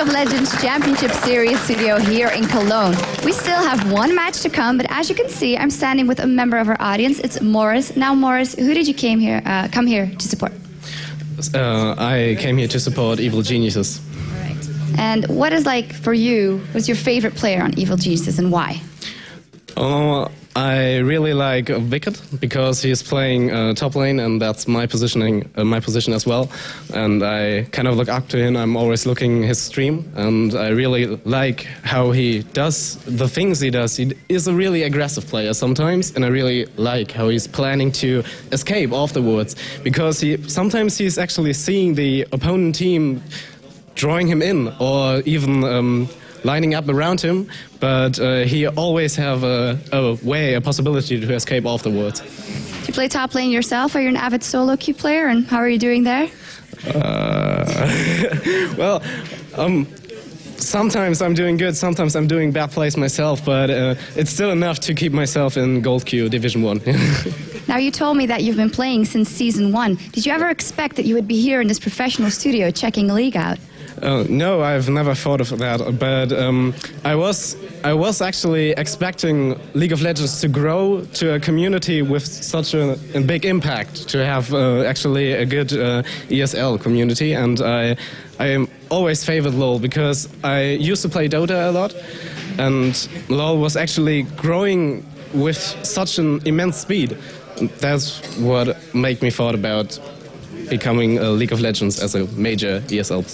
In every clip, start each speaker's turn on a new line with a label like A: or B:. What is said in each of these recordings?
A: of Legends Championship Series studio here in Cologne. We still have one match to come, but as you can see, I'm standing with a member of our audience. It's Morris. Now, Morris, who did you come here to support?
B: I came here to support Evil Geniuses.
A: All right. And what is like for you? What's your favorite player on Evil Geniuses and why?
B: I really like Wicked because he's playing top lane, and that's my position as well. And I kind of look up to him. I'm always looking his stream, and I really like how he does the things he does. He is a really aggressive player sometimes, and I really like how he's planning to escape afterwards, because sometimes he's actually seeing the opponent team drawing him in, or even lining up around him, but he always have a possibility to escape afterwards.
A: Do you play top lane yourself? Are you an avid solo queue player, and how are you doing there?
B: Well, sometimes I'm doing good, sometimes I'm doing bad plays myself, but it's still enough to keep myself in Gold Queue Division 1.
A: Now, you told me that you've been playing since Season 1. Did you ever expect that you would be here in this professional studio checking the league out?
B: No, I've never thought of that, but I was actually expecting League of Legends to grow to a community with such a big impact, to have actually a good ESL community, and I always favored LoL because I used to play Dota a lot, and LoL was actually growing with such an immense speed. That's what made me thought about becoming a League of Legends as a major ESL.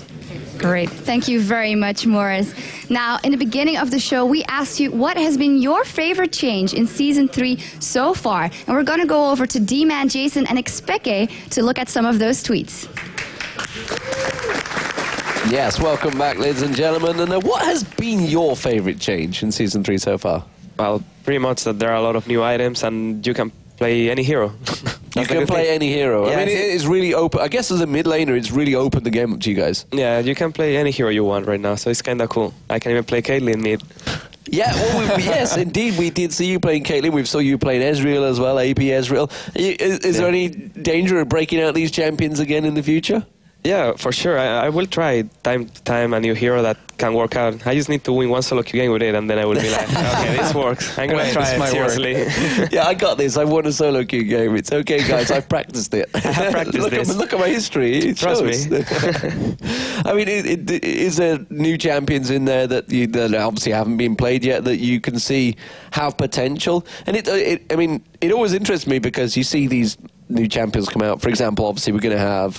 A: Great. Thank you very much, Morris. Now, in the beginning of the show, we asked you what has been your favorite change in Season 3 so far. And we're going to go over to D-Man, Jason, and Expeke to look at some of those tweets.
C: Yes, welcome back, ladies and gentlemen. And what has been your favorite change in Season 3 so far?
D: Well, pretty much that there are a lot of new items and you can play any hero.
C: You can play any hero.
D: Yeah,
C: I mean, it's really open. I guess as a mid laner, it's really opened the game up to you guys.
D: Yeah, you can play any hero you want right now, so it's kind of cool. I can even play Caitlyn mid.
C: Yeah, well, yes, indeed, we did see you playing Caitlyn. We saw you playing Ezreal as well, AP Ezreal. Is there any danger of breaking out these champions again in the future?
D: Yeah, for sure. I will try time to time a new hero that can work out. I just need to win one solo queue game with it, and then I will be like, okay, this works. I'm going to try it seriously.
C: Yeah, I got this. I won a solo queue game. It's okay, guys. I've practiced it.
D: I have practiced this.
C: Look at my history.
D: Trust me.
C: I mean, is there new champions in there that obviously haven't been played yet that you can see have potential? And I mean, it always interests me because you see these new champions come out. For example, obviously we're going to have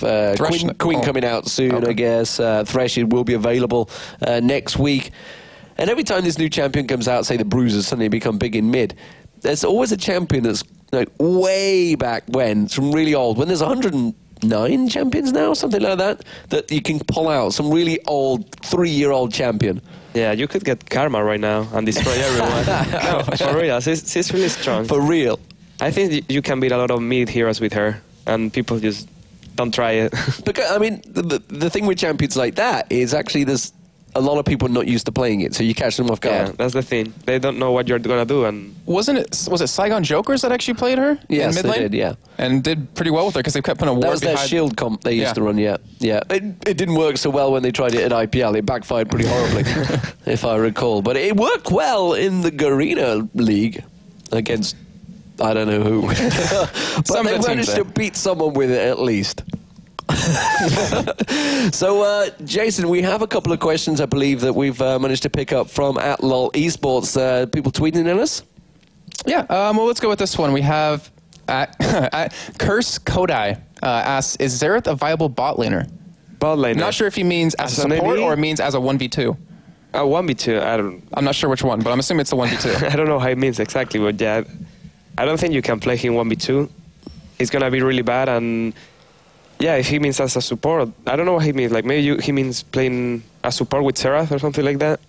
C: Queen coming out soon, I guess. Thresh will be available next week. And every time this new champion comes out, say the Bruisers suddenly become big in mid, there's always a champion that's like way back when, from really old, when there's 109 champions now, something like that, that you can pull out, some really old 3-year-old champion.
D: Yeah, you could get Karma right now and destroy everyone. No, for real, she's really strong.
C: For real.
D: I think you can beat a lot of mid heroes with her, and people just don't try it.
C: Because, I mean, the thing with champions like that is actually there's a lot of people not used to playing it, so you catch them off guard.
D: Yeah, that's the thing. They don't know what you're going to do. And
E: was it Saigon Jokers that actually played her
C: in mid lane?
E: They
C: did, yeah.
E: And did pretty well with her because they kept putting a ward
C: behind. That was their shield comp they used to run, yeah. It didn't work so well when they tried it at IPL. It backfired pretty horribly, if I recall. But it worked well in the Garena League against I don't know who. But they managed to beat someone with it at least. So, Jason, we have a couple of questions, I believe, that we've managed to pick up from @LOL eSports. People tweeting at us?
E: Yeah, well, let's go with this one. We have Curse Kodai asks, is Xerath a viable bot laner?
D: Bot laner.
E: Not sure if he means as a support or it means as a 1v2.
D: 1v2,
E: I'm not sure which one, but I'm assuming it's the 1v2.
D: I don't know how it means exactly, but yeah, I don't think you can play him 1v2. He's going to be really bad, and yeah, if he means as a support, I don't know what he means. Like maybe he means playing a support with Xerath or something like that.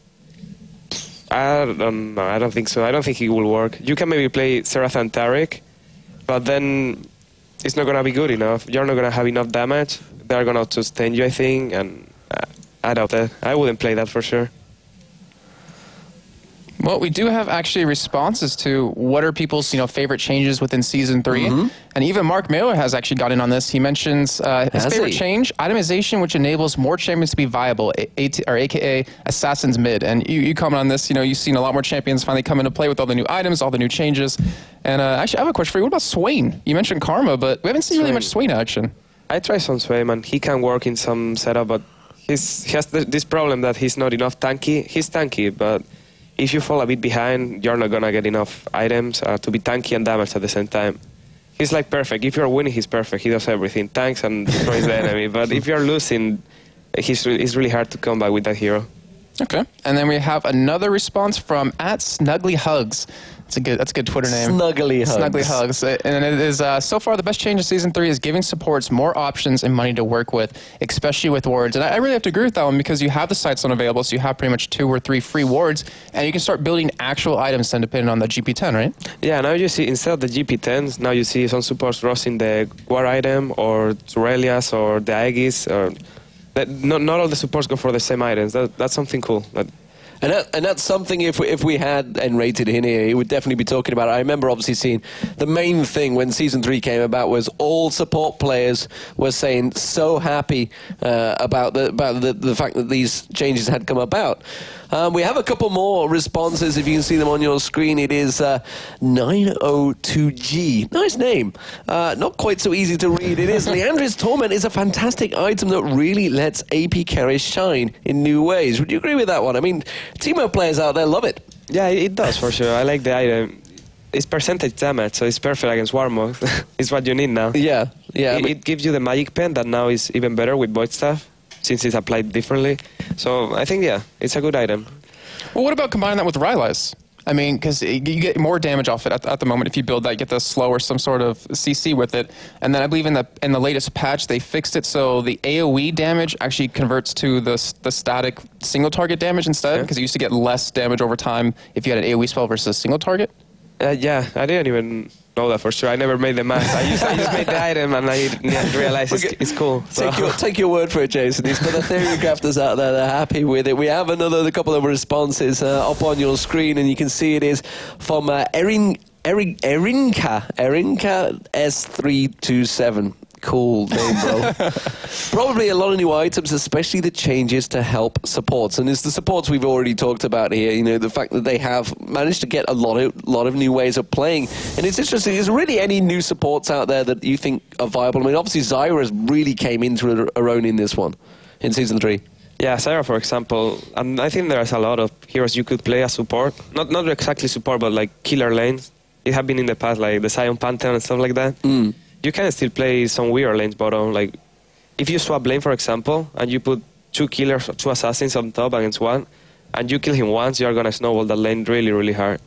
D: I don't know. I don't think so. I don't think he will work. You can maybe play Xerath and Taric, but then it's not going to be good enough. You're not going to have enough damage. They're going to sustain you, I think, and I doubt that. I wouldn't play that for sure.
E: Well, we do have actually responses to what are people's favorite changes within Season 3. And even Mark Mayo has actually got in on this. He mentions his favorite change, itemization, which enables more champions to be viable, AKA Assassin's Mid. And you comment on this. You've seen a lot more champions finally come into play with all the new items, all the new changes. And actually, I have a question for you. What about Swain? You mentioned Karma, but we haven't seen really much Swain action.
D: I tried some Swain, and he can work in some setup, but he has this problem that he's not enough tanky. He's tanky, but if you fall a bit behind, you're not going to get enough items to be tanky and damaged at the same time. He's like perfect. If you're winning, he's perfect. He does everything. Tanks and destroys the enemy. But if you're losing, it's really hard to come back with that hero.
E: Okay. And then we have another response from @SnugglyHugs. That's a good Twitter name.
C: Snuggly Hugs.
E: Snuggly Hugs. And it is, so far, the best change in Season 3 is giving supports more options and money to work with, especially with wards. And I really have to agree with that one because you have the sites on available, so you have pretty much 2 or 3 free wards, and you can start building actual items then depending on the GP10, right?
D: Yeah, now you see, instead of the GP10s, now you see some supports roasting the War item or Turelias or the Aegis. Not all the supports go for the same items. That's something cool.
C: And that's something if we had N-rated in here, he would definitely be talking about it. I remember obviously seeing the main thing when Season 3 came about was all support players were saying so happy about the fact that these changes had come about. We have a couple more responses. If you can see them on your screen, it is 902G. Nice name. Not quite so easy to read. It is Leandri's Torment is a fantastic item that really lets AP carries shine in new ways. Would you agree with that one? I mean, Teemo players out there love it.
D: Yeah, it does for sure. I like the item. It's percentage damage, so it's perfect against Warmog. It's what you need now.
C: Yeah.
D: It gives you the magic pen that now is even better with Void Staff, since it's applied differently. So I think, yeah, it's a good item.
E: Well, what about combining that with Rylai's? I mean, because you get more damage off it at the moment if you build that. You get the slow or some sort of CC with it. And then I believe in the latest patch, they fixed it so the AoE damage actually converts to the static single target damage instead, because you used to get less damage over time if you had an AoE spell versus single target.
D: Yeah, I didn't even know that for sure. I never made the math. I just made the item and I realized it's cool. So.
C: Take your word for it, Jason. It's for the theory crafters out there that are happy with it. We have a couple of responses up on your screen, and you can see it is from Erinka S327. Cool name, bro. Probably a lot of new items, especially the changes to help supports. And it's the supports we've already talked about here. The fact that they have managed to get a lot of new ways of playing. And it's interesting, is there really any new supports out there that you think are viable? I mean, obviously Zyra's really came into her own in this one, in Season 3.
D: Yeah, Zyra, for example. And I think there's a lot of heroes you could play as support. Not exactly support, but like killer lanes. It have been in the past, like the Sion Pantheon and stuff like that. You can still play some weird lanes bottom. Like, if you swap lane, for example, and you put 2 killers, 2 assassins on top against one, and you kill him once, you're going to snowball that lane really, really hard.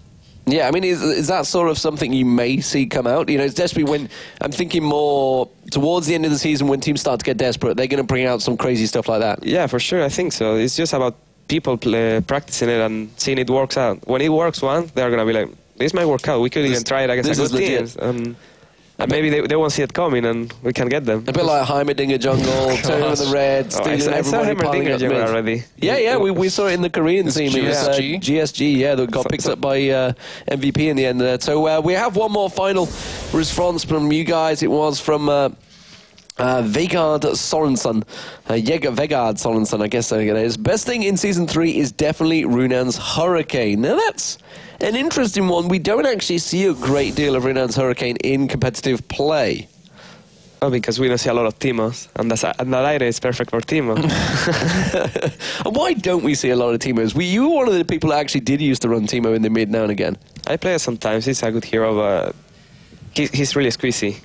C: Yeah, I mean, is that sort of something you may see come out? It's desperately when I'm thinking more towards the end of the season when teams start to get desperate, they're going to bring out some crazy stuff like that.
D: Yeah, for sure, I think so. It's just about people practicing it and seeing it works out. When it works once, they're going to be like, this might work out. We could even try it against a good team. And maybe they won't see it coming, and we can get them.
C: A bit like Heimerdinger jungle, turning with the red, stealing everybody, piling up mid.
D: Already.
C: Yeah, we saw it in the Korean team. It was GSG, that got picked up by MVP in the end there. So we have one more final response from you guys. It was from Vegard Sorensen. Vegard Sorensen, I guess it is. Best thing in Season 3 is definitely Runan's Hurricane. Now that's an interesting one. We don't actually see a great deal of Runan's Hurricane in competitive play.
D: Oh, because we don't see a lot of Teemos, and that item is perfect for Teemo.
C: And why don't we see a lot of Teemos? You were one of the people that actually did used to run Teemo in the mid now and again.
D: I play it sometimes. He's a good hero, but he's really squeezy.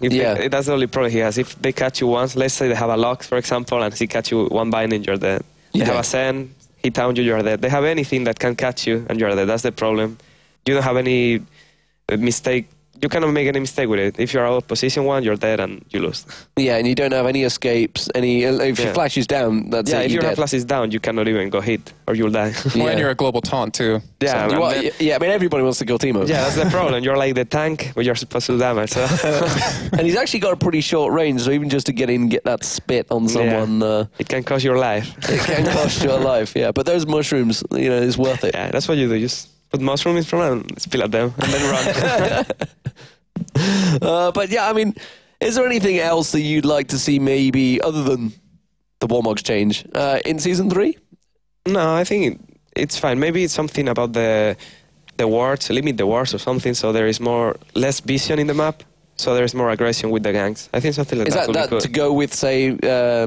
D: That's the only problem he has. If they catch you once, let's say they have a Lux, for example, and he catch you one binding, you're dead. They have a Zen, he taunt you, you're dead. They have anything that can catch you, and you're dead. That's the problem. You don't have any mistake. You cannot make any mistake with it. If you're out of position one, you're dead and you lose. Yeah,
C: and you don't have any escapes. If your flash is down, that's it.
D: Yeah, if your flash is down, you cannot even go hit or you'll die.
E: And you're a global taunt too.
C: Yeah, so I mean everybody wants to kill Teemo.
D: Yeah, that's the problem. You're like the tank, but you're supposed to damage. So.
C: And he's actually got a pretty short range, so even just to get in and get that spit on someone,
D: it can cost your life.
C: It can cost your life. Yeah, but those mushrooms, it's worth it.
D: Yeah, that's what you do. Just put mushroom in front and spill at them and then run.
C: But yeah, I mean, is there anything else that you'd like to see maybe other than the Warmogs change in Season 3?
D: No, I think it's fine. Maybe it's something about the wards, limit the wards or something, so there is less vision in the map, so there is more aggression with the ganks. I think something like that would be good.
C: To go with, say,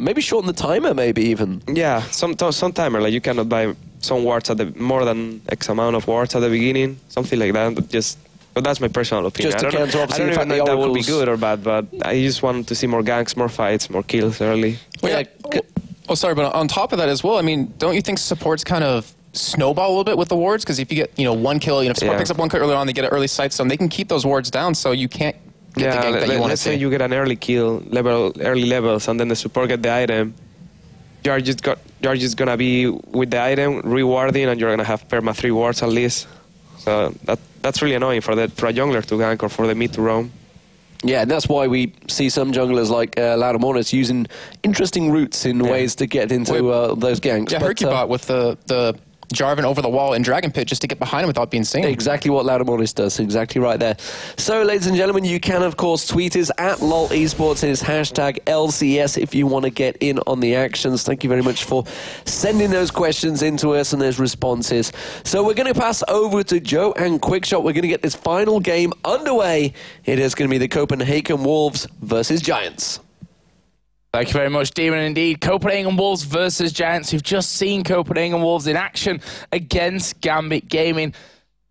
C: maybe shorten the timer, maybe even?
D: Yeah, some timer, like you cannot buy some wards at more than X amount of wards at the beginning, something like that. But that's my personal opinion.
C: Just to counter, obviously,
D: I don't even know if that would be good or bad, but I just want to see more ganks, more fights, more kills early.
E: Well, yeah. Oh, sorry, but on top of that as well, I mean, don't you think supports kind of snowball a little bit with the wards? Because if you get, one kill, if support picks up one kill early on, they get an early sight stone, they can keep those wards down, so you can't get the gank that you want to see.
D: Let's say you get an early kill, early levels, and then the support get the item. You're just gonna be with the item rewarding, and you're gonna have perma 3 wards at least. So that's really annoying for a jungler to gank or for the mid to roam.
C: Yeah, and that's why we see some junglers like Laudamortis using interesting routes in ways to get into those ganks.
E: Yeah, Hercubot with the Jarvan over the wall in Dragon Pit just to get behind him without being seen.
C: Exactly what Laudamortis does. Exactly right there. So, ladies and gentlemen, you can, of course, tweet us at LOL Esports. It is hashtag LCS if you want to get in on the actions. Thank you very much for sending those questions into us and those responses. So we're going to pass over to Joe and Quickshot. We're going to get this final game underway. It is going to be the Copenhagen Wolves versus Giants.
F: Thank you very much, Demon. Indeed, Copenhagen Wolves versus Giants. You've just seen Copenhagen Wolves in action against Gambit Gaming.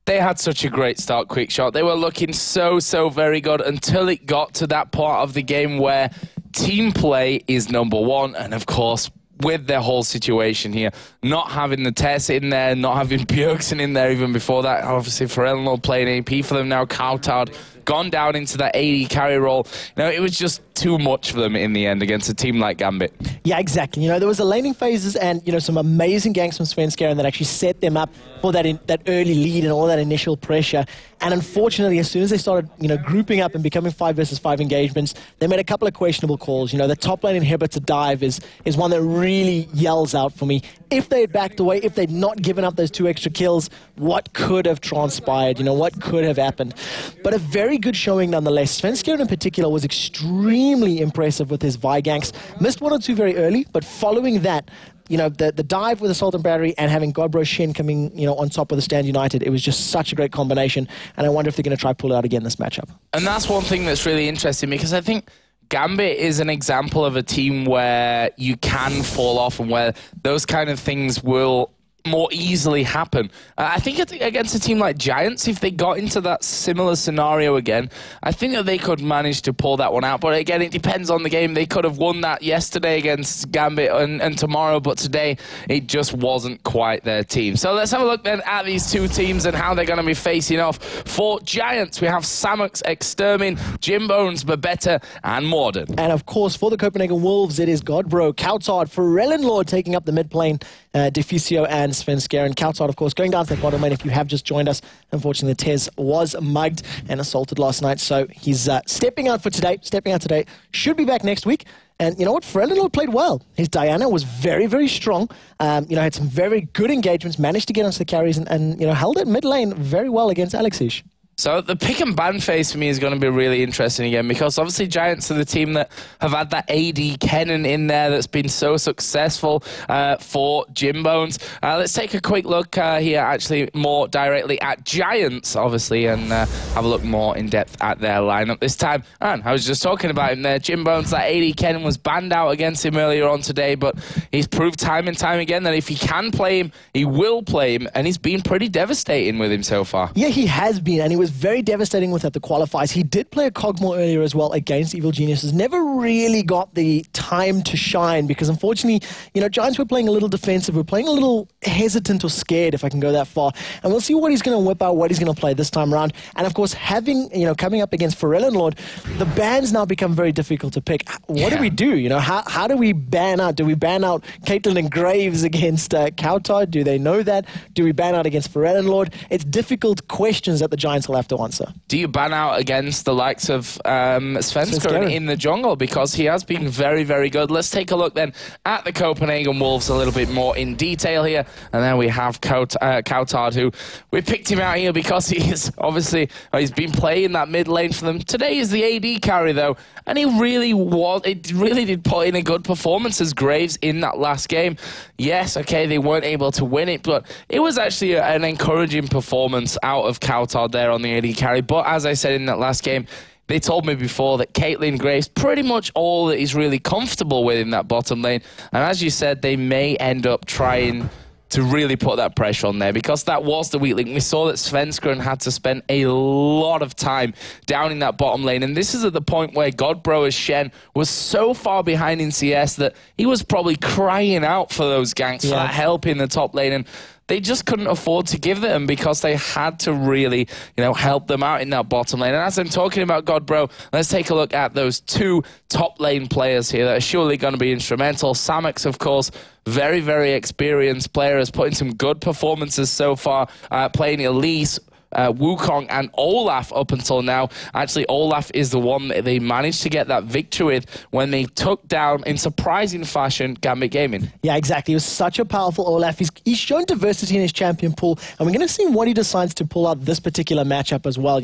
F: They had such a great start, Quickshot. They were looking so very good until it got to that part of the game where team play is number one. And of course, with their whole situation here, not having the Tess in there, not having Bjergsen in there even before that, obviously Forellenlord playing AP for them now, Kautard gone down into that AD carry role. It was just too much for them in the end against a team like Gambit.
G: Yeah, exactly. There was a laning phases and, some amazing ganks from Svenskeren that actually set them up for that early lead and all that initial pressure. And unfortunately, as soon as they started, grouping up and becoming 5 versus 5 engagements, they made a couple of questionable calls. The top lane inhibitor dive is one that really yells out for me. If they had backed away, if they'd not given up those 2 extra kills, what could have transpired? What could have happened? But a very good showing nonetheless. Svenskeren in particular was extremely impressive with his Vi ganks. Missed 1 or 2 very early, but following that, the dive with Assault and Battery and having Godbro Shen coming, on top of the Stand United, it was just such a great combination. And I wonder if they're going to try pull it out again this matchup.
F: And that's one thing that's really interesting because I think Gambit is an example of a team where you can fall off and where those kind of things will more easily happen. I think against a team like Giants, if they got into that similar scenario again, I think that they could manage to pull that one out. But again, it depends on the game. They could have won that yesterday against Gambit and tomorrow, but today it just wasn't quite their team. So let's have a look then at these two teams and how they're going to be facing off. For Giants, we have Samux, Extermin, Jimbones, Babetta, and Morden.
G: And of course, for the Copenhagen Wolves, it is Godbro, Kautard, Forellenlord taking up the mid plane, Diffusio and Svenskeren. Kautard, of course, going down to the bottom lane. If you have just joined us, unfortunately, Tez was mugged and assaulted last night, so he's stepping out today. Should be back next week. And you know what? Forellenlord played well. His Diana was very, very strong. Had some very good engagements, managed to get onto the carries, and held it mid lane very well against Alexish.
F: So the pick and ban phase for me is going to be really interesting again because obviously Giants are the team that have had that AD Kennen in there that's been so successful for Jimbones. Let's take a quick look here actually more directly at Giants obviously and have a look more in depth at their lineup this time. And I was just talking about him there. Jimbones, that AD Kennen was banned out against him earlier on today, but he's proved time and time again that if he can play him, he will play him, and he's been pretty devastating with him so far.
G: Yeah, he has been, and he was very devastating with the qualifiers. He did play a Cogmore earlier as well against Evil Geniuses. Never really got the time to shine because unfortunately, Giants were playing a little defensive. We're playing a little hesitant or scared, if I can go that far. And we'll see what he's going to whip out, what he's going to play this time around. And of course, having, coming up against Forellenlord, the bans now become very difficult to pick. What do we do? How do we ban out? Do we ban out Caitlyn and Graves against Kautard? Do they know that? Do we ban out against Forellenlord? It's difficult questions that the Giants will have to answer.
F: Do you ban out against the likes of Svenskeren in the jungle? Because he has been very, very good. Let's take a look then at the Copenhagen Wolves a little bit more in detail here. And then we have Kautard, who we picked him out here because he's obviously, he's been playing that mid lane for them. Today is the AD carry, though. And he really did put in a good performance as Graves in that last game. Yes, okay, they weren't able to win it, but it was actually an encouraging performance out of Kautard there on the AD carry. But as I said in that last game, they told me before that Caitlyn Graves pretty much all that he's really comfortable with in that bottom lane. And as you said, they may end up trying to really put that pressure on there, because that was the weak link. We saw that Svenskeren had to spend a lot of time down in that bottom lane, and this is at the point where Godbro as Shen was so far behind in CS that he was probably crying out for those ganks, for that help in the top lane, and they just couldn't afford to give them because they had to really, help them out in that bottom lane. And as I'm talking about Godbro, let's take a look at those two top lane players here that are surely going to be instrumental. Samux, of course, very, very experienced player, has put in some good performances so far, playing Elise, Wukong and Olaf up until now. Actually, Olaf is the one that they managed to get that victory with when they took down, in surprising fashion, Gambit Gaming.
G: Yeah, exactly. He was such a powerful Olaf. He's shown diversity in his champion pool, and we're going to see what he decides to pull out this particular matchup as well.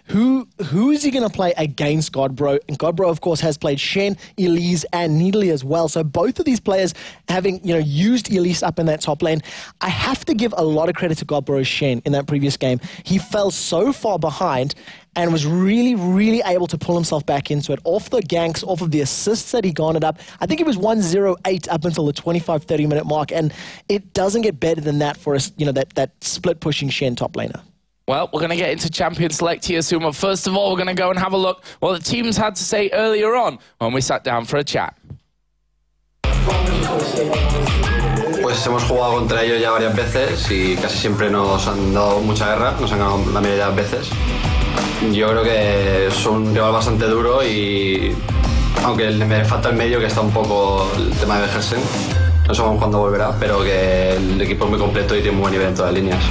G: Who is he going to play against Godbro? And Godbro, of course, has played Shen, Elise, and Needly as well. So both of these players having, used Elise up in that top lane. I have to give a lot of credit to Godbro's Shen in that previous game. He fell so far behind and was really, really able to pull himself back into it. Off the ganks, off of the assists that he garnered up. I think it was 108 up until the 25-30 minute mark, and it doesn't get better than that for us, that split-pushing Shen top laner.
F: Well, we're going to get into Champion Select here soon, but first of all, we're going to go and have a look what the teams had to say earlier on when we sat down for a chat.
H: Pues hemos jugado contra ellos ya varias veces y casi siempre nos han dado mucha guerra, nos han ganado la mayoría de las veces. Yo creo que son un rival bastante duro y aunque me falta el medio, que está un poco el tema de Bejersen, no sabemos cuándo volverá, pero que el equipo es muy completo y tiene muy buen nivel en todas las líneas.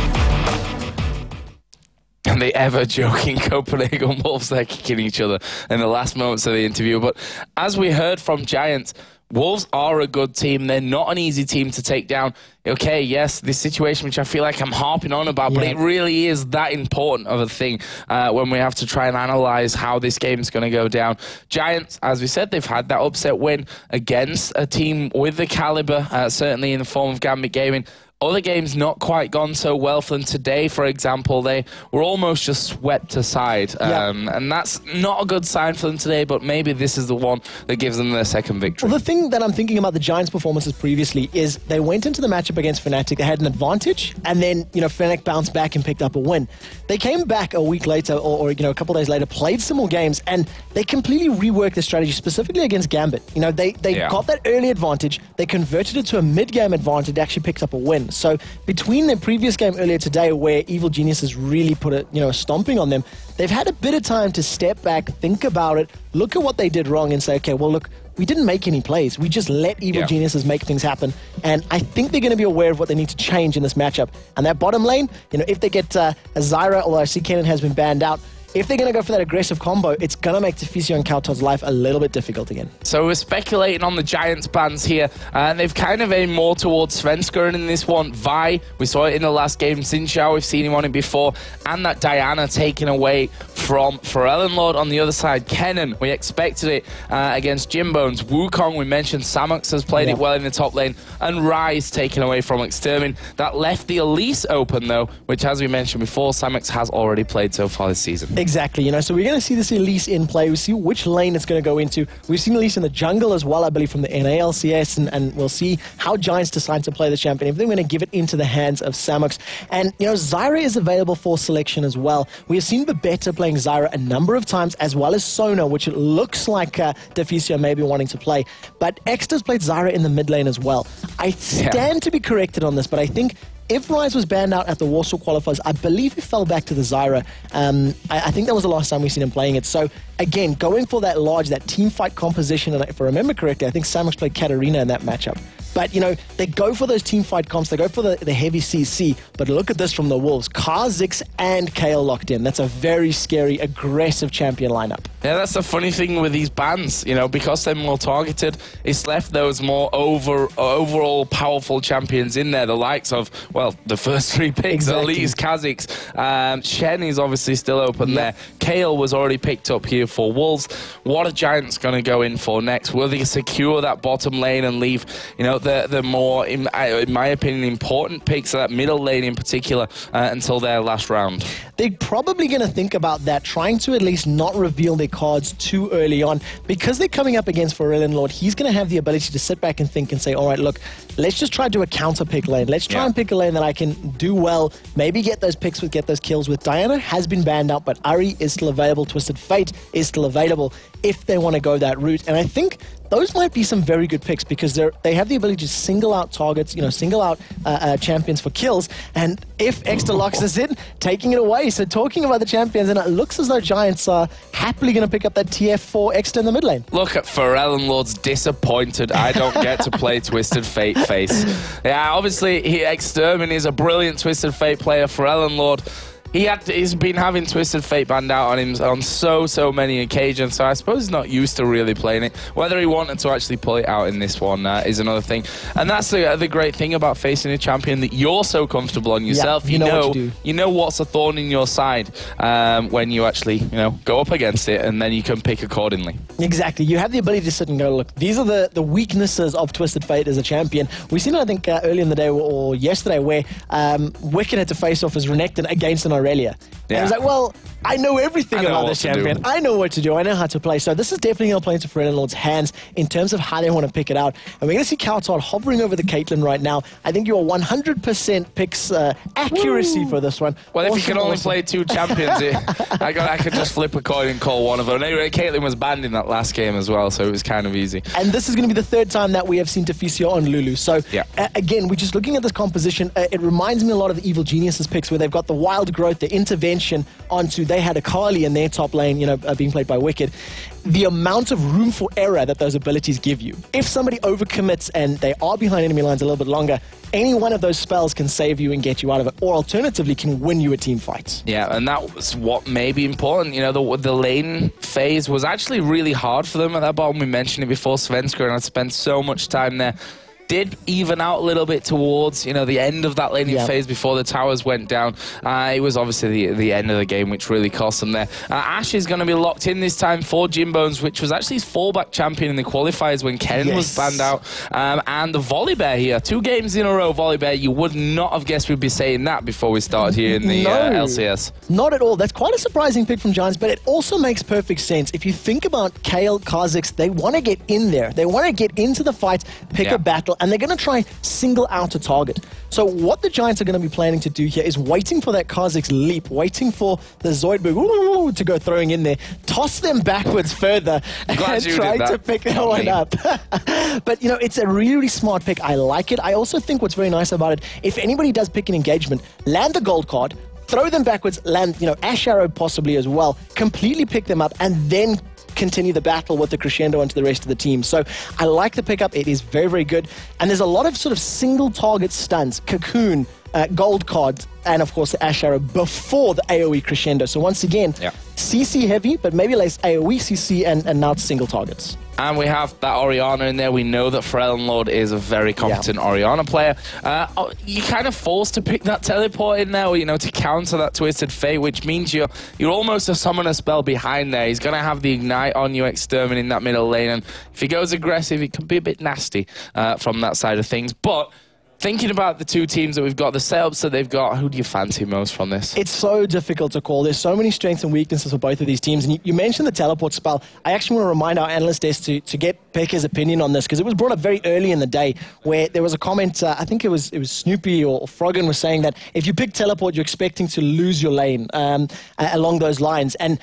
F: And the ever-joking Copenhagen Wolves, they're kicking each other in the last moments of the interview. But as we heard from Giants, Wolves are a good team. They're not an easy team to take down. Okay, yes, this situation, which I feel like I'm harping on about, but it really is that important of a thing when we have to try and analyze how this game is going to go down. Giants, as we said, they've had that upset win against a team with the caliber, certainly in the form of Gambit Gaming. Other games not quite gone so well for them. Today, for example, they were almost just swept aside. And that's not a good sign for them today, but maybe this is the one that gives them their second victory.
G: Well, the thing that I'm thinking about the Giants' performances previously is they went into the matchup against Fnatic, they had an advantage, and then, Fnatic bounced back and picked up a win. They came back a week later, or a couple days later, played some more games, and they completely reworked their strategy, specifically against Gambit. They got that early advantage, they converted it to a mid-game advantage, they actually picked up a win. So between their previous game earlier today, where Evil Geniuses really put a stomping on them, they've had a bit of time to step back, think about it, look at what they did wrong and say, okay, well, look, we didn't make any plays. We just let Evil Geniuses make things happen. And I think they're going to be aware of what they need to change in this matchup. And that bottom lane, if they get a Zyra, although I see Kenan has been banned out, if they're going to go for that aggressive combo, it's going to make Deficio and Kautard's life a little bit difficult again.
F: So we're speculating on the Giants bans here, and they've kind of aimed more towards Svenskeren in this one. Vi, we saw it in the last game. Xinxiao, we've seen him on it before. And that Diana taken away from Forellenlord on the other side. Kenan, we expected it against Jimbones. Wukong, we mentioned Samux has played it well in the top lane. And Rise taken away from Extermin. That left the Elise open, though, which, as we mentioned before, Samux has already played so far this season.
G: Exactly, so we're going to see this Elise in play. We'll see which lane it's going to go into. We've seen Elise in the jungle as well, I believe, from the NA LCS, and we'll see how Giants decide to play the champion. If they're going to give it into the hands of Samux. And, Zyra is available for selection as well. We have seen Babetta playing Zyra a number of times, as well as Sona, which it looks like Deficio may be wanting to play. But Exter's played Zyra in the mid lane as well. I stand to be corrected on this, but I think if Rise was banned out at the Warsaw qualifiers, I believe he fell back to the Zyra. I think that was the last time we've seen him playing it. So, again, going for that team fight composition, and if I remember correctly, I think Samux played Katarina in that matchup. But, you know, they go for those team fight comps. They go for the heavy CC. But look at this from the Wolves. Kha'Zix and Kayle locked in. That's a very scary, aggressive champion lineup.
F: Yeah, that's the funny thing with these bans, you know, because they're more targeted, it's left those more overall powerful champions in there, the likes of, well, the first 3 picks,
G: Exactly.
F: Elise, Kha'Zix, Shen is obviously still open there. Kayle was already picked up here for Wolves. What are Giants going to go in for next? Will they secure that bottom lane and leave, you know, the more, in my opinion, important picks, that middle lane in particular, until their last round?
G: They're probably going to think about that, trying to at least not reveal their cards too early on. Because they're coming up against Pharrell Lord, he's going to have the ability to sit back and think and say, all right, look, let's just try to do a counter pick lane. Let's try and pick a lane that I can do well, maybe get those picks with, get those kills with. Diana has been banned out, but Ari is still available. Twisted Fate is still available if they want to go that route. And I think those might be some very good picks because they have the ability to single out targets, you know, single out champions for kills. And if Extra locks us in, taking it away. So talking about the champions, and it looks as though Giants are happily going to pick up that TF4 Extra in the mid lane.
F: Look at Pharrell Lord's disappointed. I don't get to play Twisted Fate face. Yeah, obviously, Extermin is a brilliant Twisted Fate player. Pharrell Lord, he's been having Twisted Fate banned out on him on so many occasions, so I suppose he's not used to really playing it. Whether he wanted to actually pull it out in this one is another thing. And that's the great thing about facing a champion that you're so comfortable on yourself.
G: Yeah,
F: you know what's a thorn in your side when you actually, you know, go up against it, and then you can pick accordingly.
G: Exactly. You have the ability to sit and go, look, these are the weaknesses of Twisted Fate as a champion. We've seen it, I think, earlier in the day or yesterday where Wicked had to face off as Renekton against an Aurelia. And I was like, well, I know everything about this champion. I know what to do. I know how to play. So this is definitely going to play into Pharrell Lord's hands in terms of how they want to pick it out. And we're going to see Kautar hovering over the Caitlyn right now. I think you're 100% picks accuracy for this one.
F: Well, if you can only play 2 champions, I could just flip a coin and call one of them. Anyway, Caitlyn was banned in that last game as well, so it was kind of easy.
G: And this is going to be the 3rd time that we have seen Teficio on Lulu. So, again, we're just looking at this composition. It reminds me a lot of the Evil Geniuses picks where they've got the wild growth, the intervention onto, they had a Kali in their top lane, you know, being played by Wicked. The amount of room for error that those abilities give you. If somebody overcommits and they are behind enemy lines a little bit longer, any one of those spells can save you and get you out of it, or alternatively can win you a team fight.
F: Yeah, and that was what may be important. You know, the lane phase was actually really hard for them at that bottom. We mentioned it before, Svenska, and I'd spent so much time there. Did even out a little bit towards, you know, the end of that laning phase before the towers went down. It was obviously the end of the game, which really cost them there. Ashe is going to be locked in this time for Jimbones, which was actually his fallback champion in the qualifiers when Ken was banned out. And the Volibear here, 2 games in a row, Volibear. You would not have guessed we'd be saying that before we started here in the LCS.
G: Not at all. That's quite a surprising pick from Giants, but it also makes perfect sense. If you think about Kayle, Kha'Zix, they want to get in there. They want to get into the fight, pick a battle, and they're going to try single out a target. So what the Giants are going to be planning to do here is waiting for that Kha'Zix leap, waiting for the Zoidberg to go throwing in there, toss them backwards further, and try to pick that one up. But, you know, it's a really smart pick. I like it. I also think what's very nice about it, if anybody does pick an engagement, land the gold card, throw them backwards, land, you know, Ash Arrow possibly as well, completely pick them up, and then continue the battle with the crescendo onto the rest of the team. So I like the pickup. It is very good. And there's a lot of sort of single target stuns, Cocoon, gold card, and of course the Ash Arrow before the AoE crescendo. So once again, CC heavy, but maybe less AoE CC and now it's single targets.
F: And we have that Orianna in there. We know that Pharrell Lord is a very competent Orianna player. You're kind of forced to pick that teleport in there, you know, to counter that Twisted Fate, which means you're almost a summoner spell behind there. He's going to have the Ignite on you, Extermin in that middle lane, and if he goes aggressive, it can be a bit nasty from that side of things. But thinking about the 2 teams that we've got, the setups that they've got, who do you fancy most from this?
G: It's so difficult to call. There's so many strengths and weaknesses for both of these teams. And you mentioned the teleport spell. I actually want to remind our analyst desk to get Pekka's opinion on this, because it was brought up very early in the day where there was a comment, I think it was Snoopy or Froggen was saying that if you pick teleport, you're expecting to lose your lane along those lines. And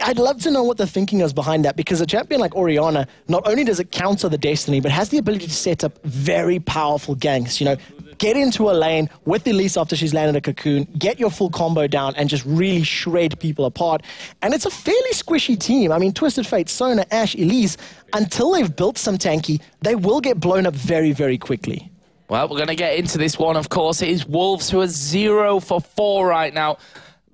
G: I'd love to know what the thinking is behind that, because a champion like Orianna, not only does it counter the Destiny, but has the ability to set up very powerful ganks. You know, get into a lane with Elise after she's landed a cocoon, get your full combo down, and just really shred people apart. And it's a fairly squishy team. I mean, Twisted Fate, Sona, Ashe, Elise, until they've built some tanky, they will get blown up very, very quickly.
F: Well, we're going to get into this one, of course. It is Wolves, who are 0 for 4 right now.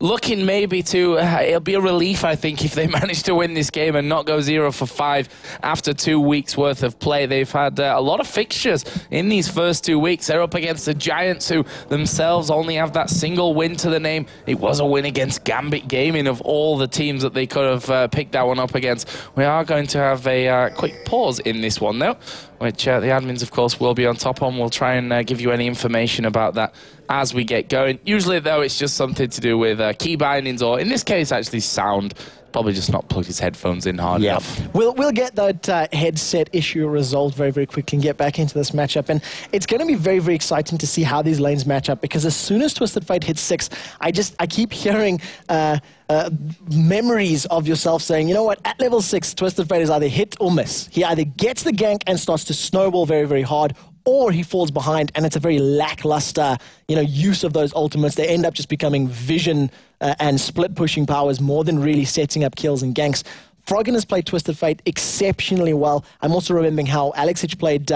F: Looking maybe to, it'll be a relief, I think, if they manage to win this game and not go 0 for 5 after 2 weeks' worth of play. They've had a lot of fixtures in these first 2 weeks. They're up against the Giants, who themselves only have that single win to the name. It was a win against Gambit Gaming of all the teams that they could have picked that one up against. We are going to have a quick pause in this one, though, which the admins, of course, will be on top on. We'll try and give you any information about that as we get going. Usually, though, it's just something to do with key bindings, or in this case, actually sound. Probably just not plugged his headphones in hard enough.
G: We'll get that headset issue resolved very, very quickly and get back into this matchup. And it's going to be very, very exciting to see how these lanes match up, because as soon as Twisted Fate hits 6, I keep hearing memories of yourself saying, you know what, at level 6, Twisted Fate is either hit or miss. He either gets the gank and starts to snowball very, very hard, or he falls behind, and it's a very lackluster, use of those ultimates. They end up just becoming vision and split pushing powers more than really setting up kills and ganks. Froggen has played Twisted Fate exceptionally well. I'm also remembering how Alexich played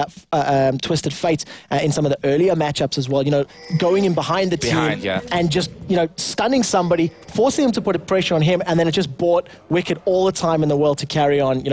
G: Twisted Fate in some of the earlier matchups as well. Going in behind the team and just, stunning somebody, forcing him to put a pressure on him, and then it just bought Wicked all the time in the world to carry on,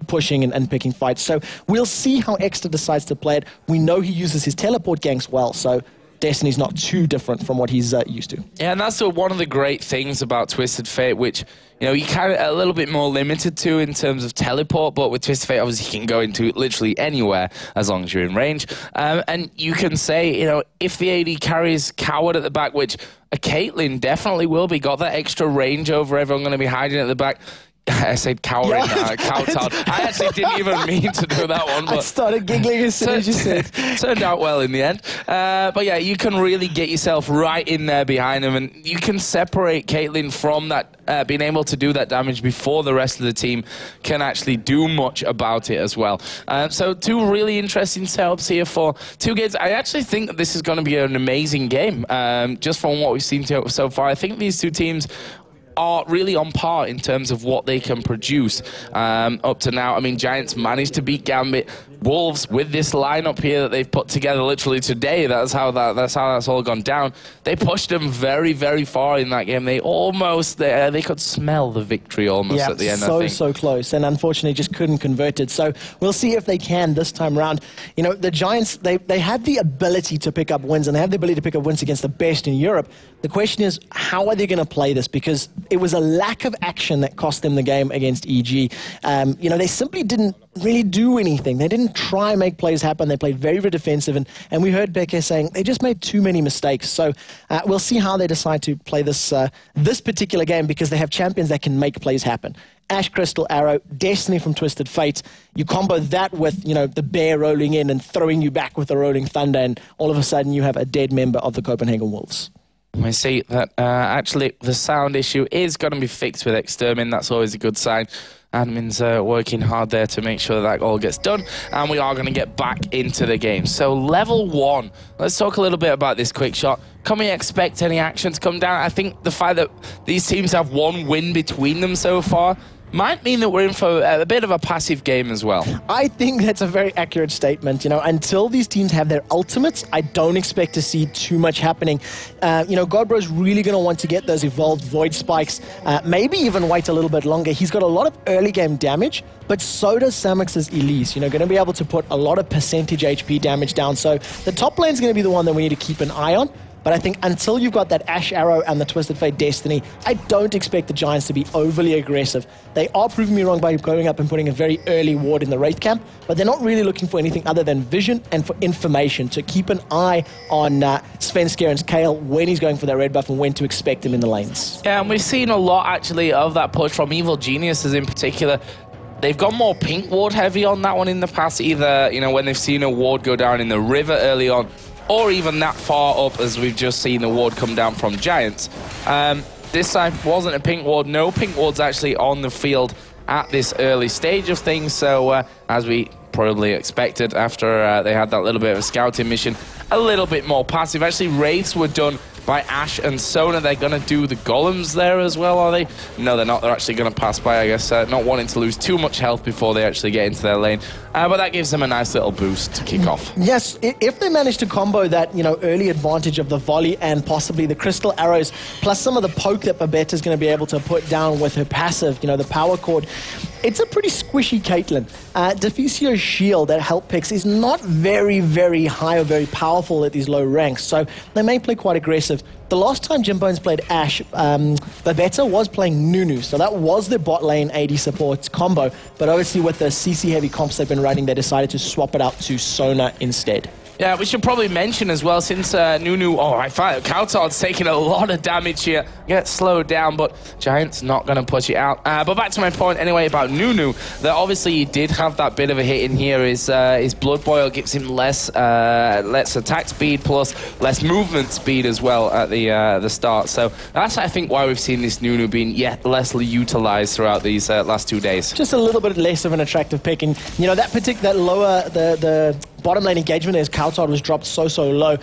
G: pushing and picking fights. So we'll see how Extra decides to play it. We know he uses his teleport ganks well, so Destiny's not too different from what he's used to.
F: Yeah, and that's one of the great things about Twisted Fate, which you kind of a little bit more limited to in terms of teleport, but with Twisted Fate, obviously, you can go into literally anywhere as long as you're in range. And you can say, if the AD carries Coward at the back, which a Caitlyn definitely will be, got that extra range over everyone going to be hiding at the back. I said cowering, Cowtown. I actually didn't even mean to do that one. But
G: I started giggling as soon as you said.
F: Turned out well in the end. But yeah, you can really get yourself right in there behind him, and you can separate Caitlyn from that, being able to do that damage before the rest of the team can actually do much about it as well. So 2 really interesting setups here for 2 games. I actually think that this is going to be an amazing game, just from what we've seen so far. I think these 2 teams are really on par in terms of what they can produce up to now. I mean, Giants managed to beat Gambit. Wolves, with this lineup here that they've put together literally today, that's how that's all gone down. They pushed them very, very far in that game. They almost, they could smell the victory almost at the end, I think.
G: So close, and unfortunately just couldn't convert it. So we'll see if they can this time around. The Giants, they have the ability to pick up wins, and they have the ability to pick up wins against the best in Europe. The question is, how are they going to play this? Because it was a lack of action that cost them the game against EG. They simply didn't really do anything. They didn't try and make plays happen. They played very, very defensive, and we heard Becker saying they just made too many mistakes. So we'll see how they decide to play this particular game, because they have champions that can make plays happen. Ashe, Crystal, Arrow, Destiny from Twisted Fate. You combo that with, the bear rolling in and throwing you back with a rolling thunder, and all of a sudden you have a dead member of the Copenhagen Wolves.
F: We see that actually the sound issue is going to be fixed with Extermin. That's always a good sign. Admin's working hard there to make sure that all gets done, and we are going to get back into the game. So level 1, let's talk a little bit about this quick shot. Can we expect any action to come down? I think the fact that these teams have 1 win between them so far might mean that we're in for a bit of a passive game as well.
G: I think that's a very accurate statement. Until these teams have their ultimates, I don't expect to see too much happening. Godbro's really going to want to get those evolved Void Spikes, maybe even wait a little bit longer. He's got a lot of early game damage, but so does Samix's Elise. Going to be able to put a lot of percentage HP damage down. So the top lane's going to be the one that we need to keep an eye on. But I think until you've got that Ashe Arrow and the Twisted Fate Destiny, I don't expect the Giants to be overly aggressive. They are proving me wrong by going up and putting a very early ward in the Wraith camp, but they're not really looking for anything other than vision and for information to keep an eye on Svenskeren and Kale when he's going for that red buff and when to expect him in the lanes.
F: Yeah, and we've seen a lot actually of that push from Evil Geniuses in particular. They've gone more pink ward heavy on that one in the past, either when they've seen a ward go down in the river early on, or even that far up as we've just seen the ward come down from Giants. This time wasn't a pink ward. No pink wards actually on the field at this early stage of things. So as we probably expected after they had that little bit of a scouting mission, a little bit more passive. Actually, Wraiths were done by Ash and Sona. They're going to do the golems there as well, are they? No, they're not. They're actually going to pass by, I guess, not wanting to lose too much health before they actually get into their lane. But that gives them a nice little boost to kick off.
G: Yes, if they manage to combo that, early advantage of the volley and possibly the crystal arrows, plus some of the poke that Babette is going to be able to put down with her passive, the power chord, it's a pretty squishy Caitlyn. Deficio's shield that help picks is not very, very high or very powerful at these low ranks, so they may play quite aggressive. The last time Jim Bones played Ashe, Babette was playing Nunu, so that was their bot lane AD support combo, but obviously with the CC heavy comps they've been running, they decided to swap it out to Sona instead.
F: Yeah, we should probably mention as well, since Nunu, I find Kautard's taking a lot of damage here, gets slowed down, but Giant's not going to push it out. But back to my point anyway about Nunu, that obviously he did have that bit of a hit in here. His Blood Boil gives him less attack speed plus less movement speed as well at the start. So that's, I think, why we've seen this Nunu being yet less utilized throughout these last 2 days.
G: Just a little bit less of an attractive pick, and that lower the bottom lane engagement as Kautard was dropped so low.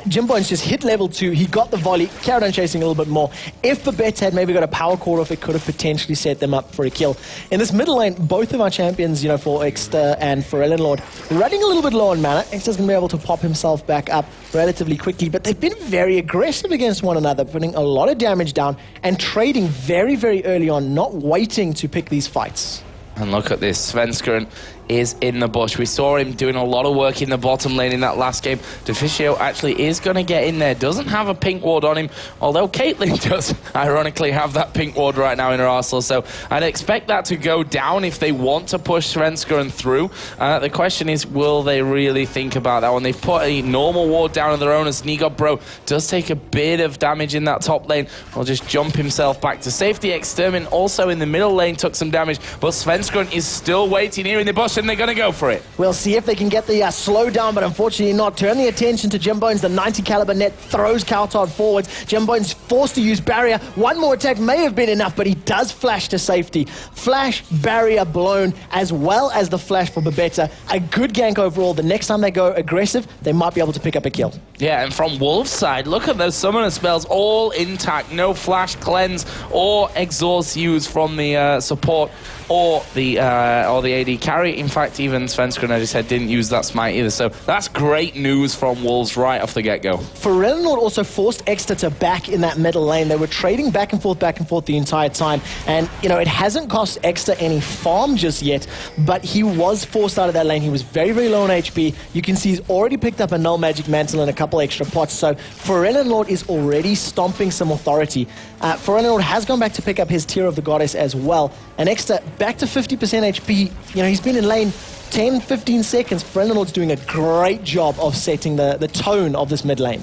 G: Jim Bones just hit level 2. He got the volley, carried on chasing a little bit more. If Babette had maybe got a power core off, it could have potentially set them up for a kill. In this middle lane, both of our champions, for Exter and for Ellenlord, running a little bit low on mana. Exter's going to be able to pop himself back up relatively quickly, but they've been very aggressive against one another, putting a lot of damage down and trading very, very early on, not waiting to pick these fights.
F: And look at this, Svenskeren is in the bush. We saw him doing a lot of work in the bottom lane in that last game. Deficio actually is going to get in there. Doesn't have a pink ward on him, although Caitlyn does ironically have that pink ward right now in her arsenal. So I'd expect that to go down if they want to push Svenskeren through. The question is, will they really think about that one? They've put a normal ward down of their own as Nigobro does take a bit of damage in that top lane. Will just jump himself back to safety. Extermin also in the middle lane took some damage, but Svenskeren is still waiting here in the bush, and they're going to go for it.
G: We'll see if they can get the slow down, but unfortunately not. Turn the attention to Jim Bones. The 90 caliber net throws Kautard forwards. Jim Bones forced to use barrier. One more attack may have been enough, but he does flash to safety. Flash, barrier blown, as well as the flash for Babette. A good gank overall. The next time they go aggressive, they might be able to pick up a kill.
F: Yeah, and from Wolves' side, look at those summoner spells all intact. No flash, cleanse, or exhaust used from the support or the AD carry. In fact, even Svenskeren, as I said, didn't use that smite either. So that's great news from Wolves right off the get-go.
G: Ferelnord also forced Exter to back in that middle lane. They were trading back and forth the entire time. And, it hasn't cost Exter any farm just yet, but he was forced out of that lane. He was very, very low on HP. You can see he's already picked up a null magic mantle and a couple extra pots. So Ferelnord is already stomping some authority. Ferelnord has gone back to pick up his Tear of the Goddess as well. And Exter back to 50% HP. He's been in lane 10, 15 seconds. Ferelnord's doing a great job of setting the tone of this mid lane.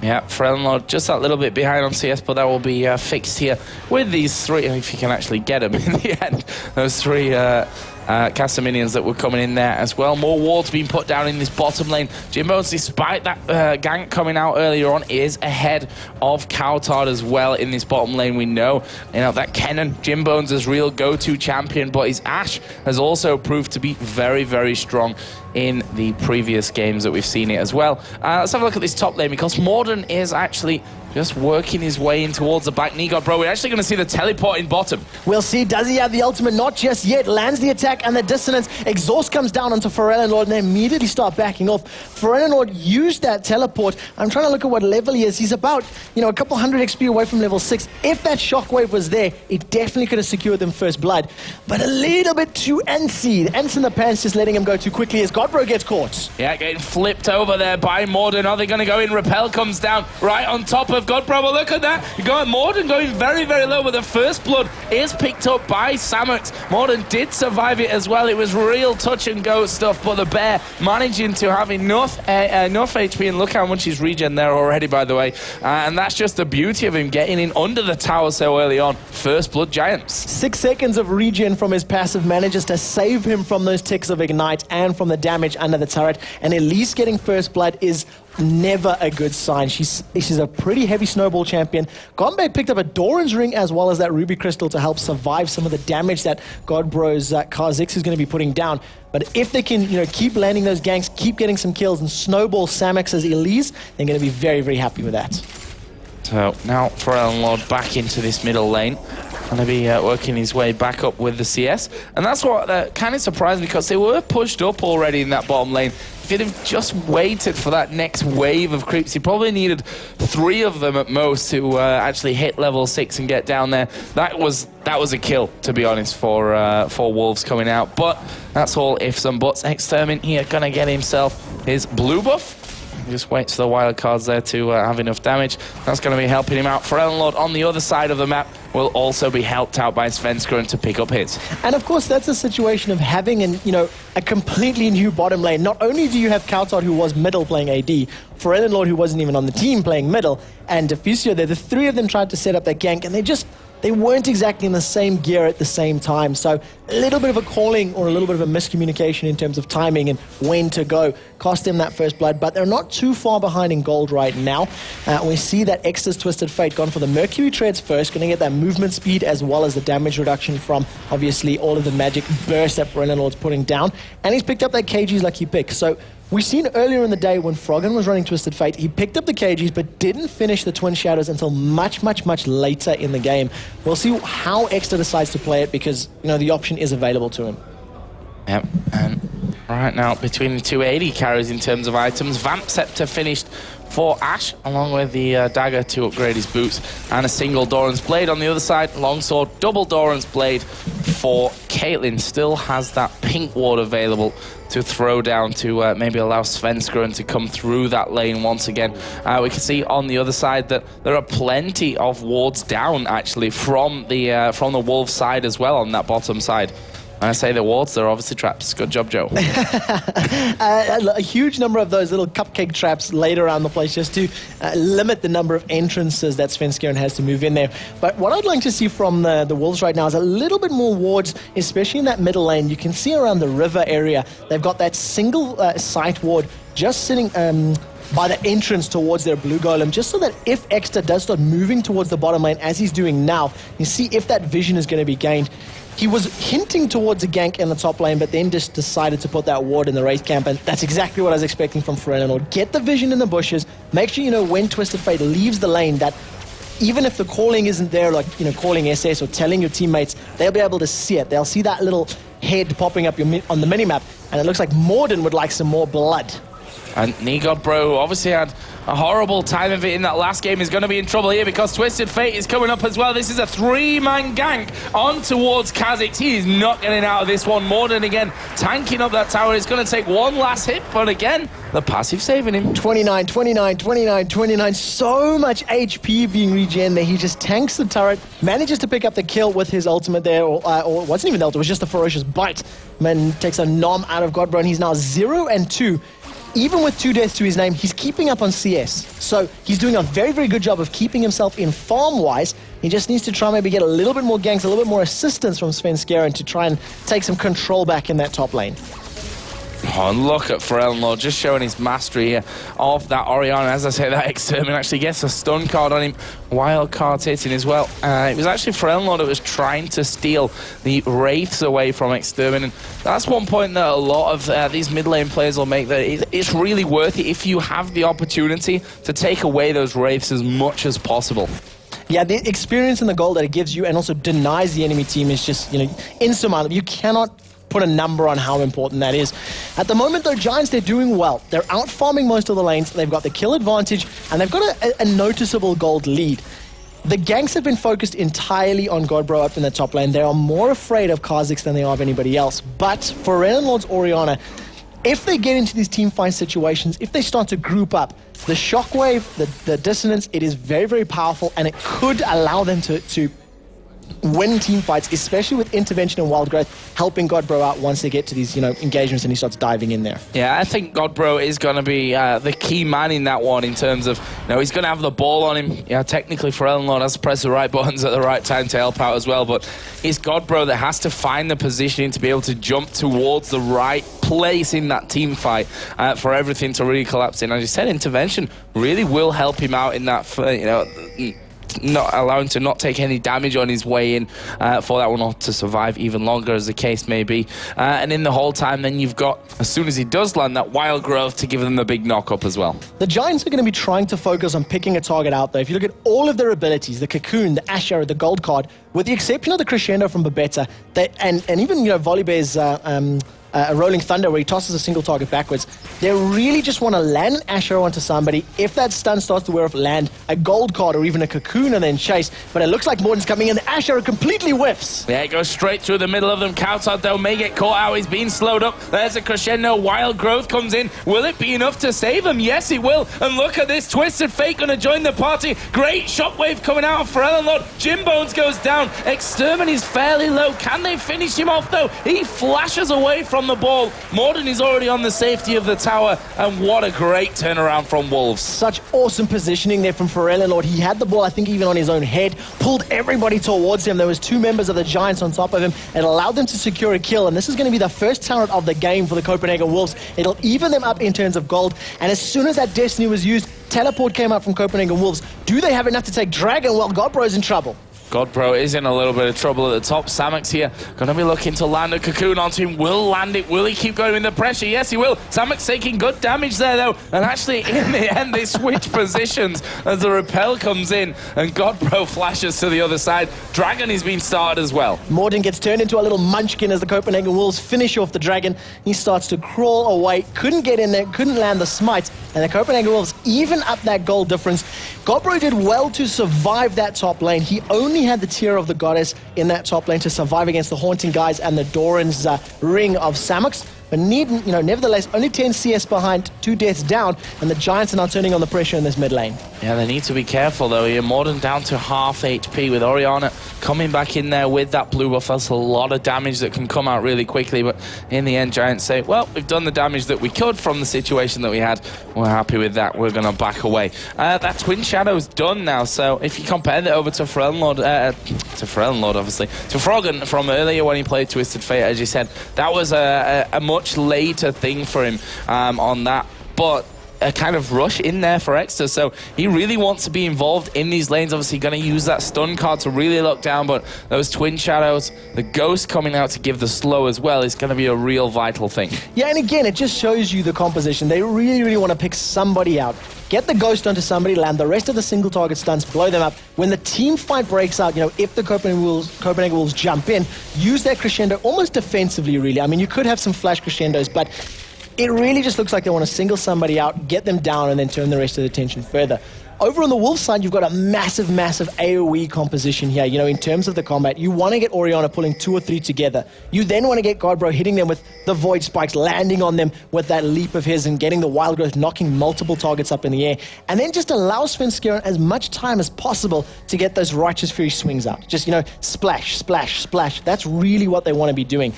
F: Yeah, Ferelnord just that little bit behind on CS, but that will be fixed here with these three, if you can actually get them in the end. Those three caster minions that were coming in there as well. More wards being put down in this bottom lane. Jim Bones, despite that gank coming out earlier on, is ahead of Kautard as well in this bottom lane. We know, that Kennen, Jim Bones' real go-to champion, but his Ashe has also proved to be very, very strong in the previous games that we've seen it as well. Let's have a look at this top lane, because Morden is actually just working his way in towards the back. Nigobro, we're actually going to see the teleport in bottom.
G: We'll see. Does he have the ultimate? Not just yet. Lands the attack and the dissonance. Exhaust comes down onto Ferelnord and they immediately start backing off. Ferelnord used that teleport. I'm trying to look at what level he is. He's about, a couple hundred XP away from level 6. If that shockwave was there, it definitely could have secured them first blood. But a little bit too antsy. The ants in the pants just letting him go too quickly as Godbro gets caught.
F: Yeah, getting flipped over there by Morden. Are they going to go in? Repel comes down right on top of Godbro. Well, look at that. Morden going very, very low, but the first blood is picked up by Samuks. Morden did survive it as well. It was real touch and go stuff, but the bear managing to have enough HP, and look how much he's regen there already, by the way. And that's just the beauty of him getting in under the tower so early on. First blood Giants.
G: 6 seconds of regen from his passive manages to save him from those ticks of ignite and from the damage damage under the turret, and Elise getting first blood is never a good sign. She's a pretty heavy snowball champion. Gombe picked up a Doran's ring as well as that Ruby Crystal to help survive some of the damage that Godbro's Kha'Zix is going to be putting down. But if they can, keep landing those ganks, keep getting some kills, and snowball Samex's Elise, they're going to be very, very happy with that.
F: So now Pharrell Lord back into this middle lane. Going to be working his way back up with the CS. And that's what kind of surprised me, because they were pushed up already in that bottom lane. If he'd have just waited for that next wave of creeps, he probably needed 3 of them at most to actually hit level 6 and get down there. That was a kill, to be honest, for Wolves coming out. But that's all ifs and buts. Extermin here going to get himself his blue buff. He just waits for the wild cards there to have enough damage. That's going to be helping him out. Lord on the other side of the map will also be helped out by Svenskeren to pick up his.
G: And of course, that's a situation of having a completely new bottom lane. Not only do you have Kautar, who was middle playing AD, Lord, who wasn't even on the team playing middle, and Defusio there, the 3 of them tried to set up that gank, and they weren't exactly in the same gear at the same time. So a little bit of a calling or a little bit of a miscommunication in terms of timing and when to go cost them that first blood. But they're not too far behind in gold right now. We see that Extra's Twisted Fate gone for the Mercury Treads first, going to get that movement speed as well as the damage reduction from, obviously, all of the magic burst that Lord's putting down. And he's picked up that KG's lucky pick. So we've seen earlier in the day when Froggen was running Twisted Fate, he picked up the KGs but didn't finish the Twin Shadows until much, much, much later in the game. We'll see how Extra decides to play it, because the option is available to him.
F: Yep, and right now between the 280 carries in terms of items, Vamp Scepter finished for Ash, along with the dagger to upgrade his boots, and a single Doran's Blade on the other side. Longsword, double Doran's Blade for Caitlyn. Still has that pink ward available to throw down to maybe allow Svenskeren to come through that lane once again. We can see on the other side that there are plenty of wards down, actually, from the Wolves side as well on that bottom side. When I say the wards, they're obviously traps. Good job, Joe.
G: A huge number of those little cupcake traps laid around the place just to limit the number of entrances that Svenskeren has to move in there. But what I'd like to see from the Wolves right now is a little bit more wards, especially in that middle lane. You can see around the river area, they've got that single site ward just sitting by the entrance towards their blue golem, just so that if Extra does start moving towards the bottom lane, as he's doing now, you see if that vision is going to be gained. He was hinting towards a gank in the top lane, but then just decided to put that ward in the Wraith camp, and that's exactly what I was expecting from Lord. Get the vision in the bushes, make sure when Twisted Fate leaves the lane, that even if the calling isn't there, like calling SS or telling your teammates, they'll be able to see it. They'll see that little head popping up on the minimap, and it looks like Morden would like some more blood.
F: And Nigod Bro obviously had a horrible time of it in that last game. Is going to be in trouble here because Twisted Fate is coming up as well. This is a 3-man gank on towards Kha'Zix. He is not getting out of this one. Morden again tanking up that tower. It's going to take one last hit, but again, the passive saving him.
G: 29, 29, 29, 29. So much HP being regen there. He just tanks the turret, manages to pick up the kill with his ultimate there, or it wasn't even the ultimate, it was just a ferocious bite. Man takes a nom out of Godbro, and he's now 0-2. Even with 2 deaths to his name, he's keeping up on CS. So he's doing a very, very good job of keeping himself in farm-wise. He just needs to try maybe get a little bit more ganks, a little bit more assistance from Svenskeren to try and take some control back in that top lane.
F: Oh, and look at Lord just showing his mastery here of that Orianna. As I say, that Extermin actually gets a stun card on him. Wild cards hitting as well. It was actually Lord that was trying to steal the Wraiths away from Extermin. And that's one point that a lot of these mid lane players will make, that it's really worth it if you have the opportunity to take away those Wraiths as much as possible.
G: Yeah, the experience and the goal that it gives you and also denies the enemy team is just, insurmountable. You cannot put a number on how important that is. At the moment, though, Giants, they're doing well. They're out-farming most of the lanes. They've got the kill advantage, and they've got a noticeable gold lead. The ganks have been focused entirely on Godbro up in the top lane. They are more afraid of Kha'Zix than they are of anybody else. But for Lord's Orianna, if they get into these team fight situations, if they start to group up, the shockwave, the dissonance, it is very, very powerful, and it could allow them to win team fights, especially with intervention and wild growth, helping Godbro out once they get to these, engagements and he starts diving in there.
F: Yeah, I think Godbro is going to be the key man in that one in terms of, he's going to have the ball on him. Yeah, technically Forellenlord has to press the right buttons at the right time to help out as well, but it's Godbro that has to find the positioning to be able to jump towards the right place in that team fight for everything to really collapse in. As you said, intervention really will help him out in that, not allowing to not take any damage on his way in for that one, or to survive even longer, as the case may be. And in the whole time, then you've got, as soon as he does land, that wild growth to give them the big knock-up as well.
G: The Giants are going to be trying to focus on picking a target out, though. If you look at all of their abilities, the Cocoon, the Ash Arrow, the Gold Card, with the exception of the Crescendo from Babetta, and even, Volibear's a Rolling Thunder, where he tosses a single target backwards, they really just want to land an Ash Arrow onto somebody. If that stun starts to wear off, land a Gold Card or even a Cocoon and then chase. But it looks like Morden's coming in. The Ash Arrow completely whiffs.
F: Yeah, it goes straight through the middle of them. Kautot, though, may get caught out. He's being slowed up. There's a Crescendo. Wild Growth comes in. Will it be enough to save him? Yes, it will. And look at this. Twisted Fate going to join the party. Great shockwave coming out of Forellenlord. Jim Bones goes down. Extermin is fairly low. Can they finish him off, though? He flashes away from the ball. Morden is already on the safety of the tower, and what a great turnaround from Wolves.
G: Such awesome positioning there from Forellenlord. He had the ball, I think, even on his own head, pulled everybody towards him. There was 2 members of the Giants on top of him. It allowed them to secure a kill, and this is going to be the first turret of the game for the Copenhagen Wolves. It'll even them up in terms of gold, and as soon as that Destiny was used, teleport came out from Copenhagen Wolves. Do they have enough to take Dragon? Well, Godbro's in trouble.
F: Godbro is in a little bit of trouble at the top. Samux here going to be looking to land a Cocoon onto him. Will land it? Will he keep going with the pressure? Yes, he will. Samux taking good damage there, though. And actually, in the end, they switch positions as the repel comes in. And Godbro flashes to the other side. Dragon is being started as well.
G: Morden gets turned into a little munchkin as the Copenhagen Wolves finish off the Dragon. He starts to crawl away. Couldn't get in there. Couldn't land the smite. And the Copenhagen Wolves even up that goal difference. Godbro did well to survive that top lane. He only had the Tear of the Goddess in that top lane to survive against the Haunting guys and the Doran's ring of Samux. But nevertheless, only 10 CS behind, 2 deaths down, and the Giants are now turning on the pressure in this mid lane.
F: Yeah, they need to be careful, though. Here, Morden down to half HP with Orianna coming back in there with that blue buff. That's a lot of damage that can come out really quickly, but in the end, Giants say, well, we've done the damage that we could from the situation that we had. We're happy with that. We're going to back away. That Twin Shadow's done now, so if you compare that over to Forellenlord, obviously, to Froggen from earlier when he played Twisted Fate, as you said, that was a much later thing for him on that, but a kind of rush in there for Exeter, so he really wants to be involved in these lanes. Obviously going to use that stun card to really lock down, but those Twin Shadows, the Ghost coming out to give the slow as well, is going to be a real vital thing.
G: Yeah, and again, it just shows you the composition. They really want to pick somebody out, get the Ghost onto somebody, land the rest of the single target stunts, blow them up. When the team fight breaks out, if the Copenhagen Wolves jump in, use that Crescendo almost defensively, really. I mean, you could have some flash Crescendos, but it really just looks like they want to single somebody out, get them down, and then turn the rest of the attention further. Over on the Wolves side, you've got a massive AoE composition here. In terms of the combat, you want to get Orianna pulling 2 or 3 together. You then want to get Godbro hitting them with the Void Spikes, landing on them with that leap of his and getting the Wild Growth, knocking multiple targets up in the air. And then just allow Svenskeren as much time as possible to get those Righteous Fury swings out. Just, splash, splash, splash. That's really what they want to be doing.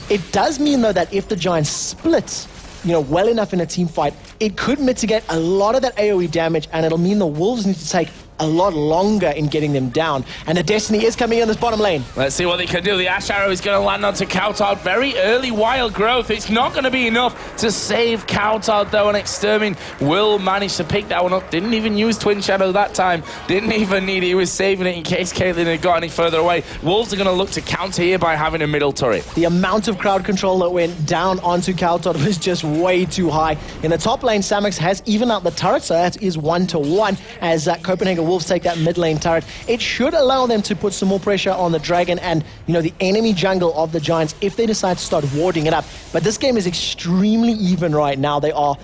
G: It does mean, though, that if the Giants split well enough in a team fight, it could mitigate a lot of that AoE damage, and it'll mean the Wolves need to take a lot longer in getting them down. And the Destiny is coming in this bottom lane.
F: Let's see what they can do. The Ash Arrow is going to land onto Kautot. Very early Wild Growth. It's not going to be enough to save Kautot, though, and Extermin will manage to pick that one up. Didn't even use Twin Shadow that time. Didn't even need it. He was saving it in case Caitlyn had got any further away. Wolves are going to look to counter here by having a middle turret.
G: The amount of crowd control that went down onto Kautot was just way too high. In the top lane, Samux has evened out the turret, so that is 1-to-1 as Copenhagen Wolves take that mid lane turret. It should allow them to put some more pressure on the Dragon and, the enemy jungle of the Giants if they decide to start warding it up. But this game is extremely even right now. They are,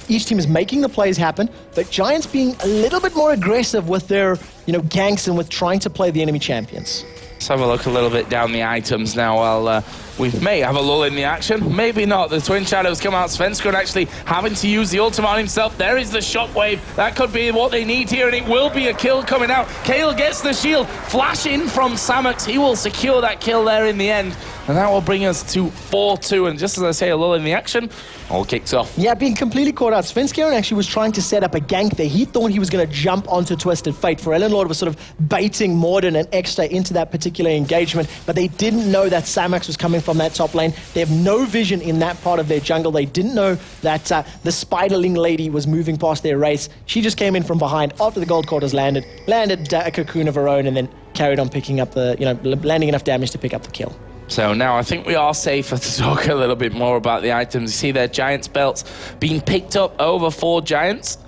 G: each team is making the plays happen, but Giants being a little bit more aggressive with their ganks and with trying to play the enemy champions.
F: Let's have a look a little bit down the items now. Well, we may have a lull in the action, maybe not. The Twin Shadows come out, Svenskeren actually having to use the ultimate on himself. There is the shockwave. That could be what they need here, and it will be a kill coming out. Kayle gets the shield. Flash in from Samox. He will secure that kill there in the end, and that will bring us to 4-2. And just as I say, a lull in the action, all kicks off.
G: Yeah, being completely caught out. Svenskeren actually was trying to set up a gank there. He thought he was going to jump onto Twisted Fate. Forellenlord was sort of baiting Morden and Extra into that particular engagement, but they didn't know that Samox was coming from that top lane. They have no vision in that part of their jungle. They didn't know that the Spiderling lady was moving past their race. She just came in from behind after the gold quarters landed a cocoon of her own, and then carried on picking up the, landing enough damage to pick up the kill.
F: So now I think we are safer to talk a little bit more about the items. You see their Giants belts being picked up over 4 Giants.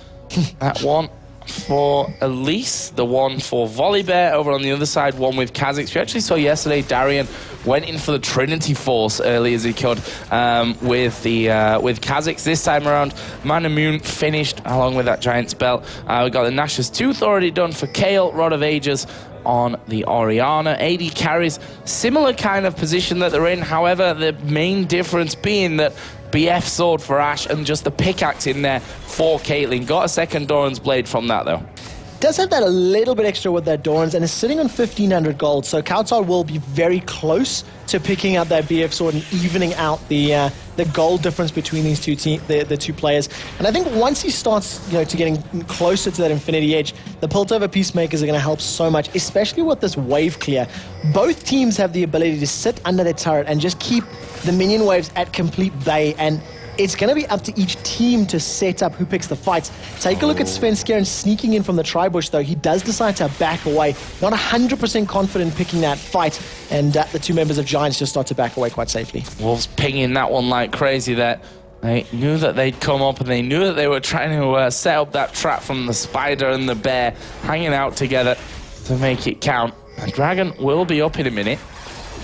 F: That one for Elise, the one for Volibear. Over on the other side, one with Kha'Zix. We actually saw yesterday Darian went in for the Trinity Force early as he could with Kha'Zix. This time around, Manamune finished along with that Giants belt. We got the Nash's Tooth already done for Kayle, Rod of Ages on the Orianna. AD carries similar kind of position that they're in, however the main difference being that BF sword for Ashe and just the pickaxe in there for Caitlyn. Got a second Doran's Blade from that though.
G: Does have that a little bit extra with that Doran's, and is sitting on 1,500 gold, so Kautar will be very close to picking up that BF sword and evening out the gold difference between these the two players. And I think once he starts to getting closer to that Infinity Edge, the Piltover Peacemakers are going to help so much, especially with this wave clear. Both teams have the ability to sit under their turret and just keep the minion waves at complete bay, and it's going to be up to each team to set up who picks the fights. Take a look at Svenskeren sneaking in from the Tribush, though. He does decide to back away. Not 100% confident picking that fight, and the two members of Giants just start to back away quite safely.
F: Wolves pinging that one like crazy there. They knew that they'd come up, and they knew that they were trying to set up that trap from the Spider and the Bear, hanging out together to make it count. The Dragon will be up in a minute.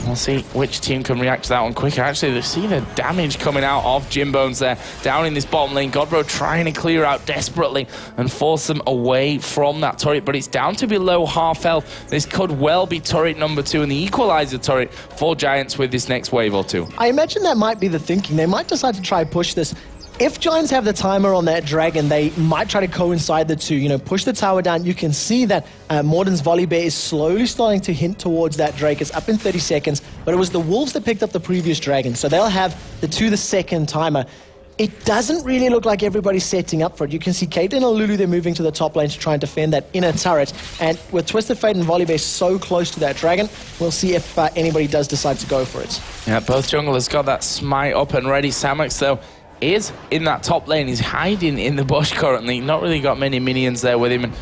F: We'll see which team can react to that one quicker. Actually, they've seen the damage coming out of Jimbones there, down in this bottom lane. Godbro trying to clear out desperately and force them away from that turret, but it's down to below half health. This could well be turret number 2 and the equalizer turret for Giants with this next wave or two. I
G: imagine that might be the thinking. They might decide to try push this. If Giants have the timer on that Dragon, they might try to coincide the two, push the tower down. You can see that Morden's Volibear is slowly starting to hint towards that Drake. It's up in 30 seconds, but it was the Wolves that picked up the previous Dragon, so they'll have the second timer. It doesn't really look like everybody's setting up for it. You can see Caitlyn and Lulu, they're moving to the top lane to try and defend that inner turret. And with Twisted Fate and Volibear so close to that Dragon, we'll see if anybody does decide to go for it.
F: Yeah, both junglers got that smite up and ready. Samox, though, is in that top lane. He's hiding in the bush currently. Not really got many minions there with him. And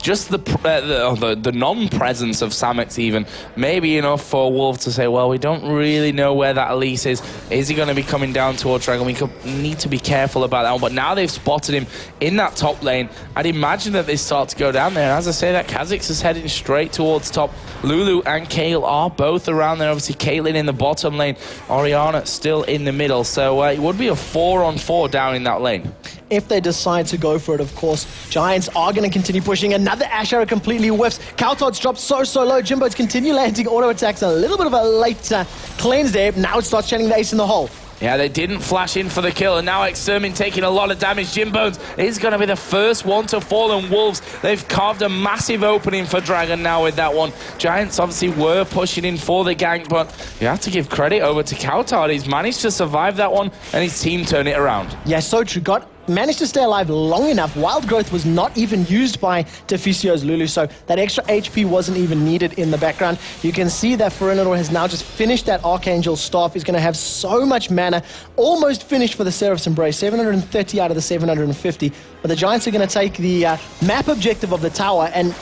F: just the non-presence of Samox even may be enough for Wolves to say, well, we don't really know where that Elise is. Is he going to be coming down towards Dragon? We could need to be careful about that one. But now they've spotted him in that top lane. I'd imagine that they start to go down there. And as I say, that Kha'Zix is heading straight towards top. Lulu and Kayle are both around there. Obviously, Caitlyn in the bottom lane. Orianna still in the middle. So it would be a 4-on-4 down in that lane.
G: If they decide to go for it, of course, Giants are going to continue pushing. Another Ashe arrow completely whiffs. Kautar's dropped so low. Jimbo's continue landing auto attacks. A little bit of a late cleanse there. Now it starts channeling the ace in the hole.
F: Yeah, they didn't flash in for the kill, and now Extermin taking a lot of damage. Jimbones is going to be the first one to fall, and Wolves, they've carved a massive opening for Dragon now with that one. Giants obviously were pushing in for the gank, but you have to give credit over to Kautar. He's managed to survive that one, and his team turn it around.
G: Yeah, so true. Managed to stay alive long enough. Wild Growth was not even used by Deficio's Lulu, so that extra HP wasn't even needed in the background. You can see that Forellenlord has now just finished that Archangel Staff. He's going to have so much mana. Almost finished for the Seraph's Embrace, 730 out of the 750. But the Giants are going to take the map objective of the tower, and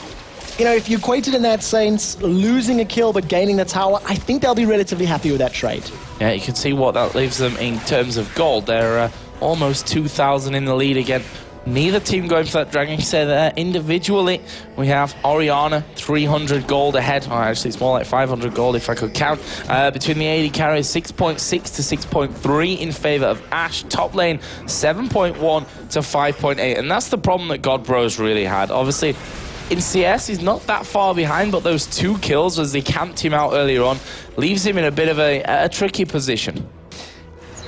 G: if you equate it in that sense, losing a kill but gaining the tower, I think they'll be relatively happy with that trade.
F: Yeah, you can see what that leaves them in terms of gold. They're almost 2,000 in the lead again. Neither team going for that Dragon. You said individually, we have Orianna 300 gold ahead. Oh, actually, it's more like 500 gold if I could count. Between the AD carries, 6.6 to 6.3 in favor of Ashe. Top lane, 7.1 to 5.8. And that's the problem that Godbro's really had. Obviously, in CS, he's not that far behind, but those 2 kills as they camped him out earlier on leaves him in a bit of a tricky position.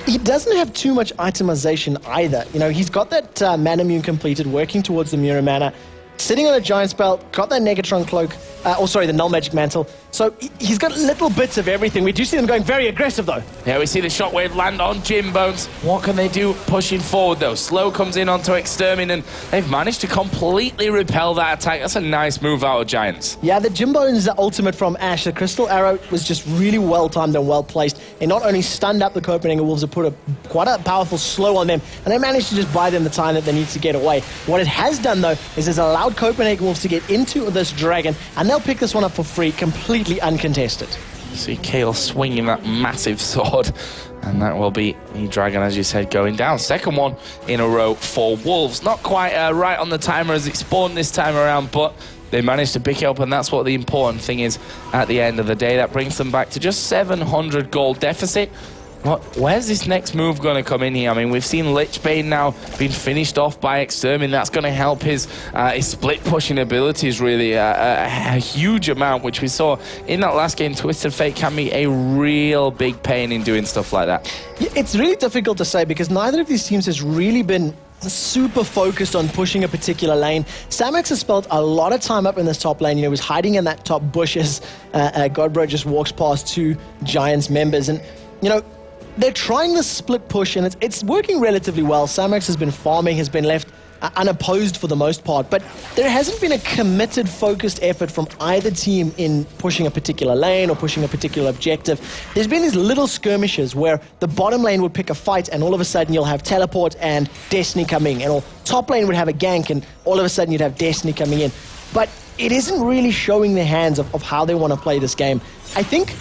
G: He doesn't have too much itemization either. You know, he's got that mana immune completed, working towards the Mura mana, sitting on a Giant's Belt, got that Negatron Cloak, the Null Magic Mantle. So he's got little bits of everything. We do see them going very aggressive, though.
F: Yeah, we see the Shockwave land on Jim Bones. What can they do pushing forward, though? Slow comes in onto Extermin, and they've managed to completely repel that attack. That's a nice move out of Giants.
G: Yeah, the Jim Bones ultimate from Ash, the Crystal Arrow, was just really well-timed and well-placed. It not only stunned up the Copenhagen Wolves, it put quite a powerful slow on them, and they managed to just buy them the time that they need to get away. What it has done, though, is it's allowed Copenhagen Wolves to get into this Dragon, and they'll pick this one up for free, completely uncontested.
F: See Kale swinging that massive sword, and that will be the Dragon, as you said, going down. Second one in a row for Wolves. Not quite right on the timer as it spawned this time around, but they managed to pick it up, and that's what the important thing is at the end of the day. That brings them back to just 700 gold deficit. Where's this next move going to come in here? I mean, we've seen Lichbane now being finished off by Extermin. That's going to help his split pushing abilities really a huge amount, which we saw in that last game. Twisted Fate can be a real big pain in doing stuff like that.
G: It's really difficult to say because neither of these teams has really been super focused on pushing a particular lane. Samex has spent a lot of time up in this top lane. You know, he was hiding in that top bushes. Godbro just walks past 2 Giants members, and you know, they're trying this split push, and it's working relatively well. Samex has been farming, has been left unopposed for the most part, but there hasn't been a committed, focused effort from either team in pushing a particular lane or pushing a particular objective. There's been these little skirmishes where the bottom lane would pick a fight, and all of a sudden you'll have Teleport and Destiny coming, and top lane would have a gank, and all of a sudden you'd have Destiny coming in. But it isn't really showing their hands of how they want to play this game. I think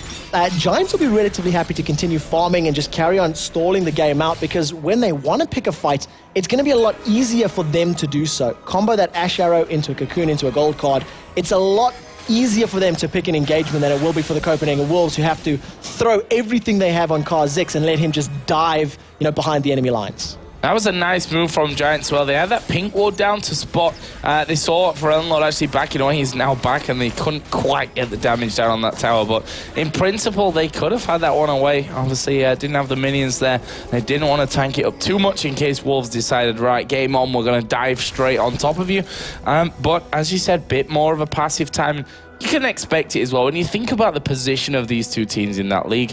G: Giants will be relatively happy to continue farming and just carry on stalling the game out, because when they want to pick a fight, it's going to be a lot easier for them to do so. Combo that Ash Arrow into a Cocoon, into a gold card. It's a lot easier for them to pick an engagement than it will be for the Copenhagen Wolves, who have to throw everything they have on Kha'Zix and let him just dive, you know, behind the enemy lines.
F: That was a nice move from Giants. Well, they had that pink ward down to spot. They saw Forellenlord actually backing away. He's now back, and they couldn't quite get the damage down on that tower. But in principle, they could have had that one away. Obviously, didn't have the minions there. They didn't want to tank it up too much in case Wolves decided, right, game on, we're going to dive straight on top of you. But as you said, bit more of a passive time. You can expect it as well. When you think about the position of these 2 teams in that league,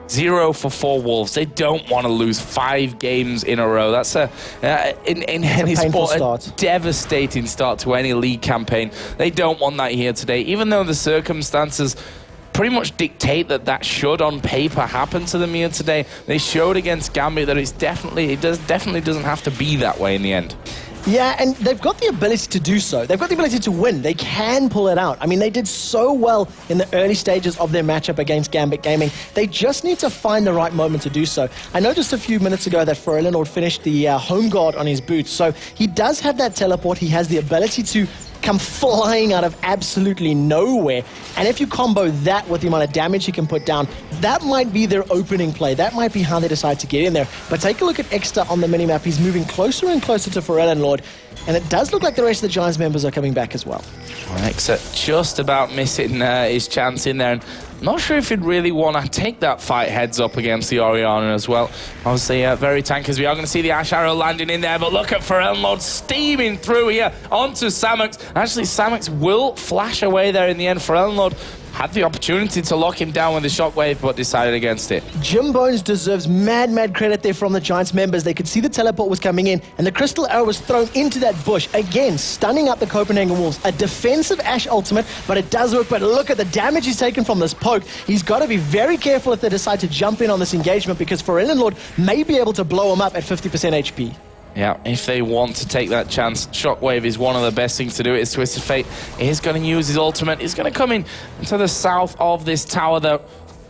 F: 0 for 4 Wolves. They don't want to lose 5 games in a row. That's in any sport a devastating start to any league campaign. They don't want that here today, even though the circumstances pretty much dictate that should on paper happen to them here today. They showed against Gambit that it definitely doesn't have to be that way in the end.
G: Yeah, and they've got the ability to do so. They've got the ability to win. They can pull it out. I mean, they did so well in the early stages of their matchup against Gambit Gaming. They just need to find the right moment to do so. I noticed a few minutes ago that Forellenlord finished the home guard on his boots, so he does have that teleport. He has the ability to come flying out of absolutely nowhere. And if you combo that with the amount of damage he can put down, that might be their opening play. That might be how they decide to get in there. But take a look at Exter on the minimap. He's moving closer and closer to Forellenlord, and it does look like the rest of the Giants members are coming back as well.
F: Exter just about missing his chance in there. And not sure if he'd really want to take that fight heads up against the Orianna as well. Obviously, very tankers. We are going to see the Ash Arrow landing in there, but look at Forellenlord steaming through here onto Samex. Actually, Samex will flash away there in the end. Forellenlord had the opportunity to lock him down with the shockwave, but decided against it.
G: Jim Bones deserves mad credit there from the Giants members. They could see the teleport was coming in, and the Crystal Arrow was thrown into that bush. Again, stunning up the Copenhagen Wolves. A defensive Ash ultimate, but it does work. But look at the damage he's taken from this poke. He's got to be very careful if they decide to jump in on this engagement, because Forellenlord may be able to blow him up at 50% HP.
F: Yeah, if they want to take that chance, Shockwave is one of the best things to do. It's Twisted Fate. He's going to use his ultimate. He's going to come in to the south of this tower, though.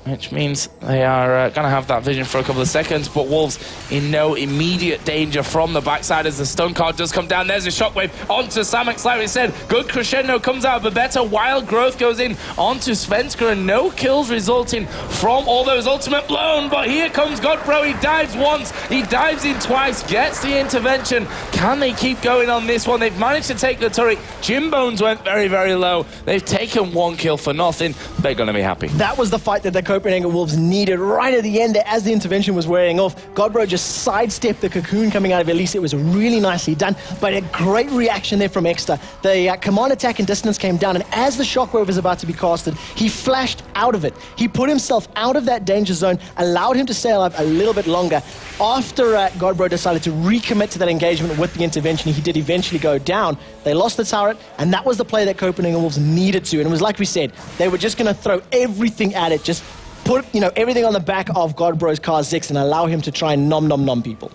F: which means they are going to have that vision for a couple of seconds, but Wolves in no immediate danger from the backside as the stun card does come down. There's a shockwave onto Samex, like we said. Good crescendo comes out of Babetta. Wild growth goes in onto Svenska, and no kills resulting from all those ultimate blown, but here comes Godbro. He dives once, he dives in twice, gets the intervention. Can they keep going on this one? They've managed to take the turret. Jim Bones went very, very low. They've taken 1 kill for nothing. They're going to be happy.
G: That was the fight that the Copenhagen Wolves needed right at the end there as the intervention was wearing off. Godbro just sidestepped the cocoon coming out of Elise. It was really nicely done, but a great reaction there from Exeter. The command attack and distance came down, and as the shockwave was about to be casted, he flashed out of it. He put himself out of that danger zone, allowed him to stay alive a little bit longer. After Godbro decided to recommit to that engagement with the intervention, he did eventually go down. They lost the turret, and that was the play that Copenhagen Wolves needed to. And it was like we said, they were just going to throw everything at it, just put everything on the back of Godbro's car 6 and allow him to try and nom people.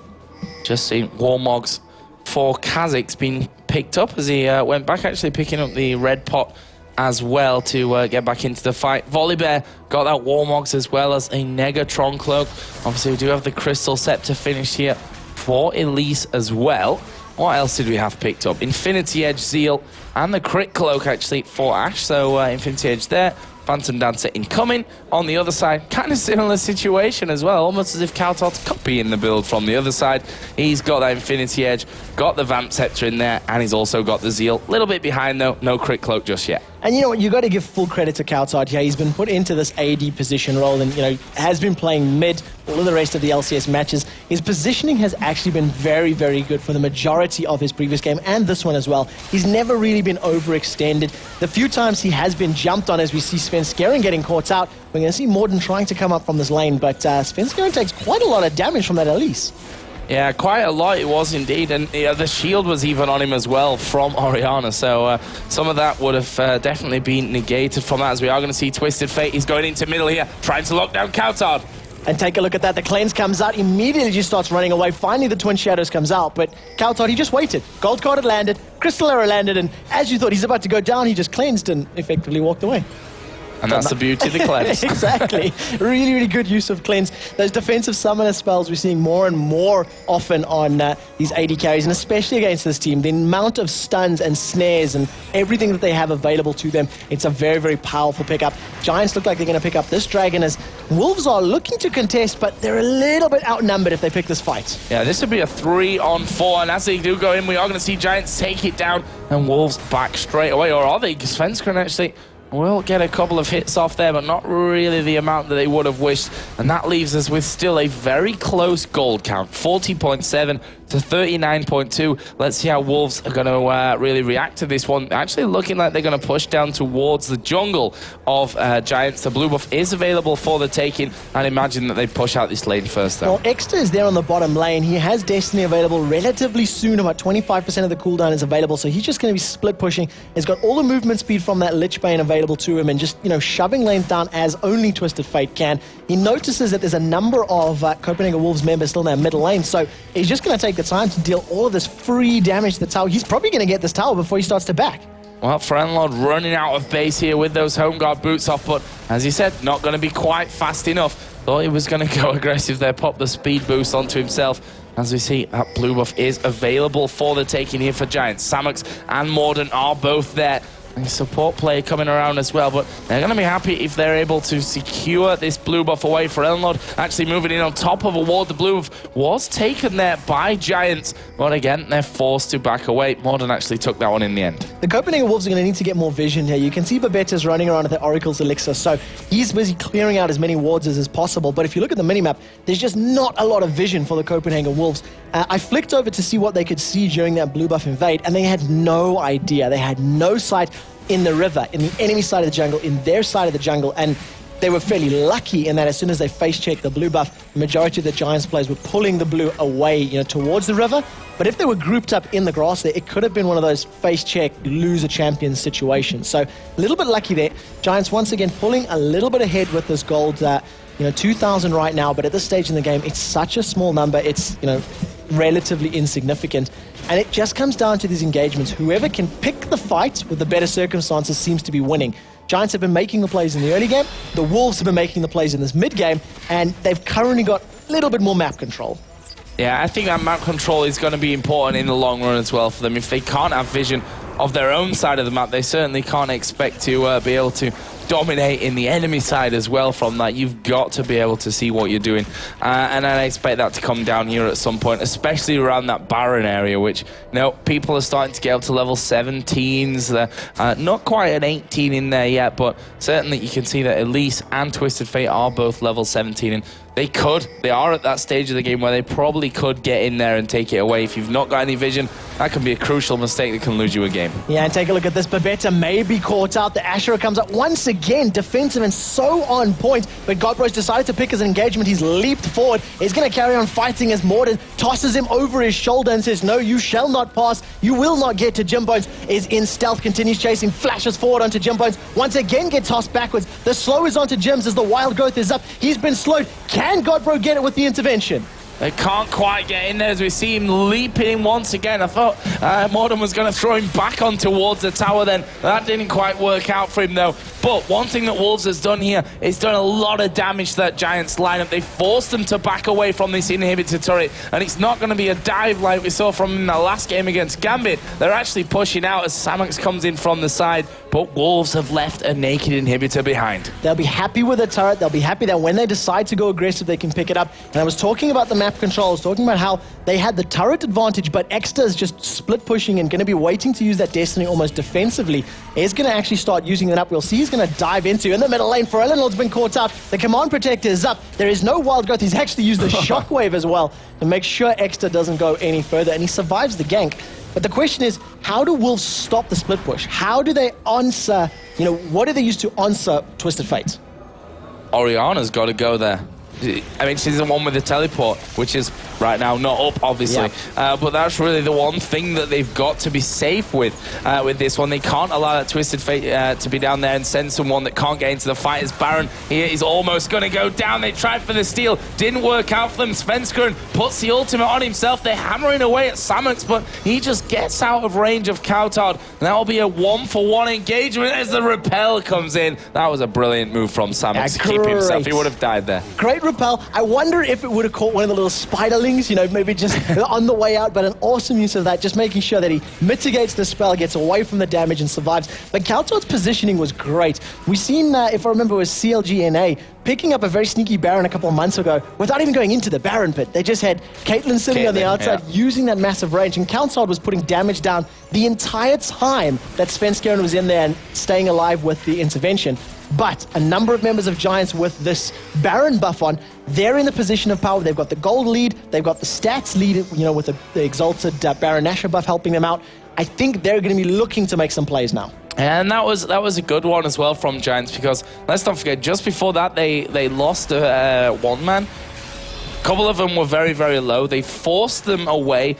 F: Just seen Warmogs for Kazakh's been picked up as he went back, actually picking up the red pot as well to get back into the fight. Volibear got that Warmogs as well as a Negatron cloak. Obviously we do have the Crystal Scepter finish here for Elise as well. What else did we have picked up? Infinity Edge, Zeal, and the Crit Cloak actually for Ash. So Infinity Edge there, Phantom Dancer incoming. On the other side, kind of similar situation as well, almost as if Kautar's copying the build from the other side. He's got that Infinity Edge, got the Vamp Scepter in there, and he's also got the Zeal. A little bit behind though, no Crit Cloak just yet.
G: And you know what, you got to give full credit to Kautar here. He's been put into this AD position role and, has been playing mid all of the rest of the LCS matches. His positioning has actually been very, very good for the majority of his previous game and this one as well. He's never really been overextended. The few times he has been jumped on, as we see Svenskeren getting caught out, we're going to see Morden trying to come up from this lane, but Svenskeren takes quite a lot of damage from that Elise.
F: Yeah, quite a lot it was indeed, and the shield was even on him as well from Orianna, so some of that would have definitely been negated from that, as we are going to see Twisted Fate. He's going into middle here, trying to lock down Kautar.
G: And take a look at that. The cleanse comes out, immediately just starts running away. Finally, the Twin Shadows comes out, but Kautar, he just waited. Gold card had landed, Crystal Arrow landed, and as you thought he's about to go down, he just cleansed and effectively walked away.
F: And that's the beauty of the cleanse.
G: Exactly. Really, really good use of cleanse. Those defensive summoner spells we're seeing more and more often on these AD carries, and especially against this team. The amount of stuns and snares and everything that they have available to them, it's a very, very powerful pickup. Giants look like they're going to pick up this dragon, as Wolves are looking to contest, but they're a little bit outnumbered if they pick this fight.
F: Yeah, this would be a 3-on-4, and as they do go in, we are going to see Giants take it down, and Wolves back straight away. Or are they? Because Svenskeren actually will get a couple of hits off there, but not really the amount that they would have wished. And that leaves us with still a very close gold count, 40.7 to 39.2. Let's see how Wolves are going to really react to this one. Actually looking like they're going to push down towards the jungle of Giants. The blue buff is available for the taking, and imagine that they push out this lane first though.
G: Well, Exeter is there on the bottom lane. He has Destiny available relatively soon. About 25% of the cooldown is available, so he's just going to be split pushing. He's got all the movement speed from that Lich Bane available to him, and just shoving lanes down as only Twisted Fate can. He notices that there's a number of Copenhagen Wolves members still in that middle lane, so he's just going to take the time to deal all of this free damage to the tower. He's probably going to get this tower before he starts to back.
F: Well, Friendlord running out of base here with those home guard boots off, but as he said, not going to be quite fast enough. Thought he was going to go aggressive there, pop the speed boost onto himself. As we see, that blue buff is available for the taking here for Giants. Samox and Morden are both there. And support play coming around as well, but they're going to be happy if they're able to secure this blue buff away for Elnord. Actually moving in on top of a ward. The blue buff was taken there by Giants, but again, they're forced to back away. Morden actually took that one in the end.
G: The Copenhagen Wolves are going to need to get more vision here. You can see Babetta's running around with the Oracle's Elixir, so he's busy clearing out as many wards as possible. But if you look at the minimap, there's just not a lot of vision for the Copenhagen Wolves. I flicked over to see what they could see during that blue buff invade, and they had no idea. They had no sight in the river, in the enemy side of the jungle, in their side of the jungle, and they were fairly lucky in that as soon as they face-checked the blue buff, the majority of the Giants players were pulling the blue away, towards the river. But if they were grouped up in the grass there, it could have been one of those face-check, lose-a-champion situations. So a little bit lucky there. Giants once again pulling a little bit ahead with this gold, 2,000 right now, but at this stage in the game, it's such a small number, it's, relatively insignificant. And it just comes down to these engagements. Whoever can pick the fight with the better circumstances seems to be winning. Giants have been making the plays in the early game. The Wolves have been making the plays in this mid game, and they've currently got a little bit more map control.
F: Yeah, I think that map control is going to be important in the long run as well for them. If they can't have vision of their own side of the map, they certainly can't expect to be able to dominate in the enemy side as well from that. You've got to be able to see what you're doing. And I expect that to come down here at some point, especially around that Baron area, which, people are starting to get up to level 17s. Not quite an 18 in there yet, but certainly you can see that Elise and Twisted Fate are both level 17. And they are at that stage of the game where they probably could get in there and take it away. If you've not got any vision, that can be a crucial mistake that can lose you a game.
G: Yeah, and take a look at this. Babetta may be caught out. The Asher comes up once again, defensive and so on point. But Godbro's decided to pick his engagement. He's leaped forward. He's going to carry on fighting as Morden tosses him over his shoulder and says, no, you shall not pass. You will not get to Jim Bones. Is in stealth, continues chasing, flashes forward onto Jim Bones. Once again get tossed backwards. The slow is onto Jim's as the wild growth is up. He's been slowed. Can Godbro get it with the intervention?
F: They can't quite get in there as we see him leaping in once again. I thought Morden was going to throw him back on towards the tower then. That didn't quite work out for him though. But one thing that Wolves has done here is done a lot of damage to that Giants lineup. They forced them to back away from this inhibitor turret, and it's not going to be a dive like we saw from in the last game against Gambit. They're actually pushing out as Samuks comes in from the side, but Wolves have left a naked inhibitor behind.
G: They'll be happy with the turret. They'll be happy that when they decide to go aggressive, they can pick it up. And I was talking about the map control. I was talking about how they had the turret advantage, but Exeter is just split pushing and going to be waiting to use that Destiny almost defensively. He's going to actually start using it up. We'll see he's going to dive into in the middle lane. Forellenlord's been caught out. The command protector is up. There is no wild growth. He's actually used the shockwave as well to make sure Exeter doesn't go any further, and he survives the gank. But the question is, how do Wolves stop the split push? How do they answer, what do they use to answer Twisted Fate?
F: Oriana's got to go there. I mean, she's the one with the teleport, which is right now not up, obviously. Yeah. But that's really the one thing that they've got to be safe with this one. They can't allow that Twisted Fate to be down there and send someone that can't get into the fight. As Baron here is almost going to go down. They tried for the steal. Didn't work out for them. Svenskeren puts the ultimate on himself. They're hammering away at Samuks, but he just gets out of range of Kautard. And that'll be a 1-for-1 engagement as the repel comes in. That was a brilliant move from Samuks to keep himself. He would have died there.
G: Great repel. I wonder if it would have caught one of the little spiderlings, maybe just on the way out, but an awesome use of that, just making sure that he mitigates the spell, gets away from the damage and survives. But Kautard's positioning was great. We've seen, if I remember, it was CLGNA picking up a very sneaky Baron a couple of months ago without even going into the Baron pit. They just had Caitlyn sitting on the outside using that massive range, and Kautard was putting damage down the entire time that Svenskeren was in there and staying alive with the intervention. But a number of members of Giants with this Baron buff on, they're in the position of power. They've got the gold lead, they've got the stats lead, with the exalted Baron Nashor buff helping them out. I think they're going to be looking to make some plays now.
F: And that was a good one as well from Giants, because let's not forget, just before that they lost a one-man. A couple of them were very, very low. They forced them away.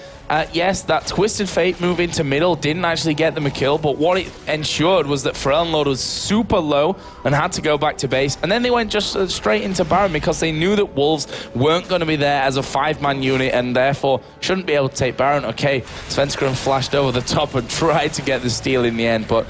F: Yes, that Twisted Fate move into middle didn't actually get them a kill, but what it ensured was that Forellenlord was super low and had to go back to base. And then they went just straight into Baron because they knew that Wolves weren't going to be there as a 5-man unit and therefore shouldn't be able to take Baron. Okay, Svenskeren flashed over the top and tried to get the steal in the end, but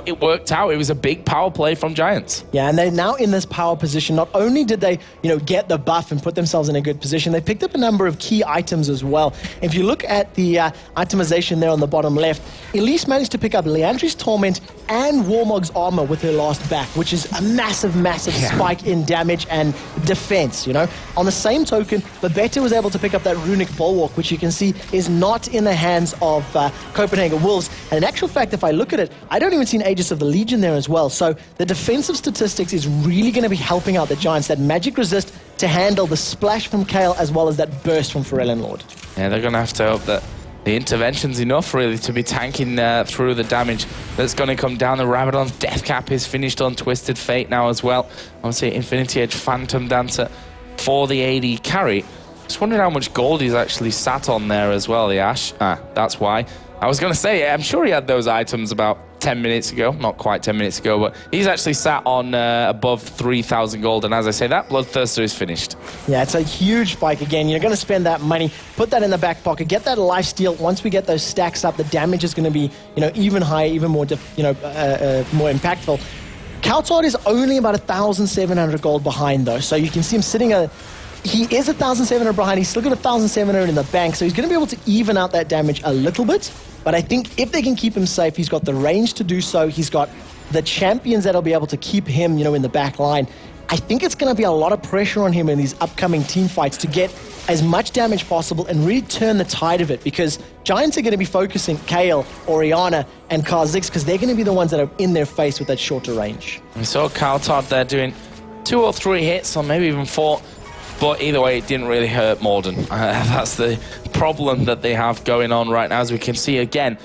F: it worked out. It was a big power play from Giants.
G: Yeah, and they're now in this power position. Not only did they, get the buff and put themselves in a good position, they picked up a number of key items as well. If you look at the itemization there on the bottom left, Elise managed to pick up Leandri's Torment and Warmog's armor with her last back, which is a massive, massive spike in damage and defense, On the same token, Babetta was able to pick up that Runic Bulwark, which you can see is not in the hands of Copenhagen Wolves. And in actual fact, if I look at it, I don't even see an Aegis of the Legion there as well. So the defensive statistics is really going to be helping out the Giants. That magic resist to handle the splash from Kayle as well as that burst from Forellenlord.
F: Yeah, they're going to have to hope that the intervention's enough, really, to be tanking through the damage that's going to come down. The Rabadon's Death Cap is finished on Twisted Fate now as well. Obviously, Infinity Edge Phantom Dancer for the AD carry. Just wondering how much gold he's actually sat on there as well, the Ash. That's why. I was going to say, I'm sure he had those items about 10 minutes ago, not quite 10 minutes ago, but he's actually sat on above 3,000 gold, and as I say, that Bloodthirster is finished.
G: Yeah, it's a huge spike again. You're going to spend that money, put that in the back pocket, get that lifesteal. Once we get those stacks up, the damage is going to be, even higher, even more, more impactful. Kautot is only about 1,700 gold behind, though. So you can see him sitting he is 1,700 behind. He's still got 1,700 in the bank, so he's going to be able to even out that damage a little bit. But I think if they can keep him safe, he's got the range to do so. He's got the champions that'll be able to keep him, in the back line. I think it's going to be a lot of pressure on him in these upcoming team fights to get as much damage possible and really turn the tide of it, because Giants are going to be focusing Kale, Oriana, and Kha'Zix, because they're going to be the ones that are in their face with that shorter range.
F: We saw Kautot there doing 2 or 3 hits, or maybe even 4. But either way, it didn't really hurt Morden. That's the problem that they have going on right now. As we can see again,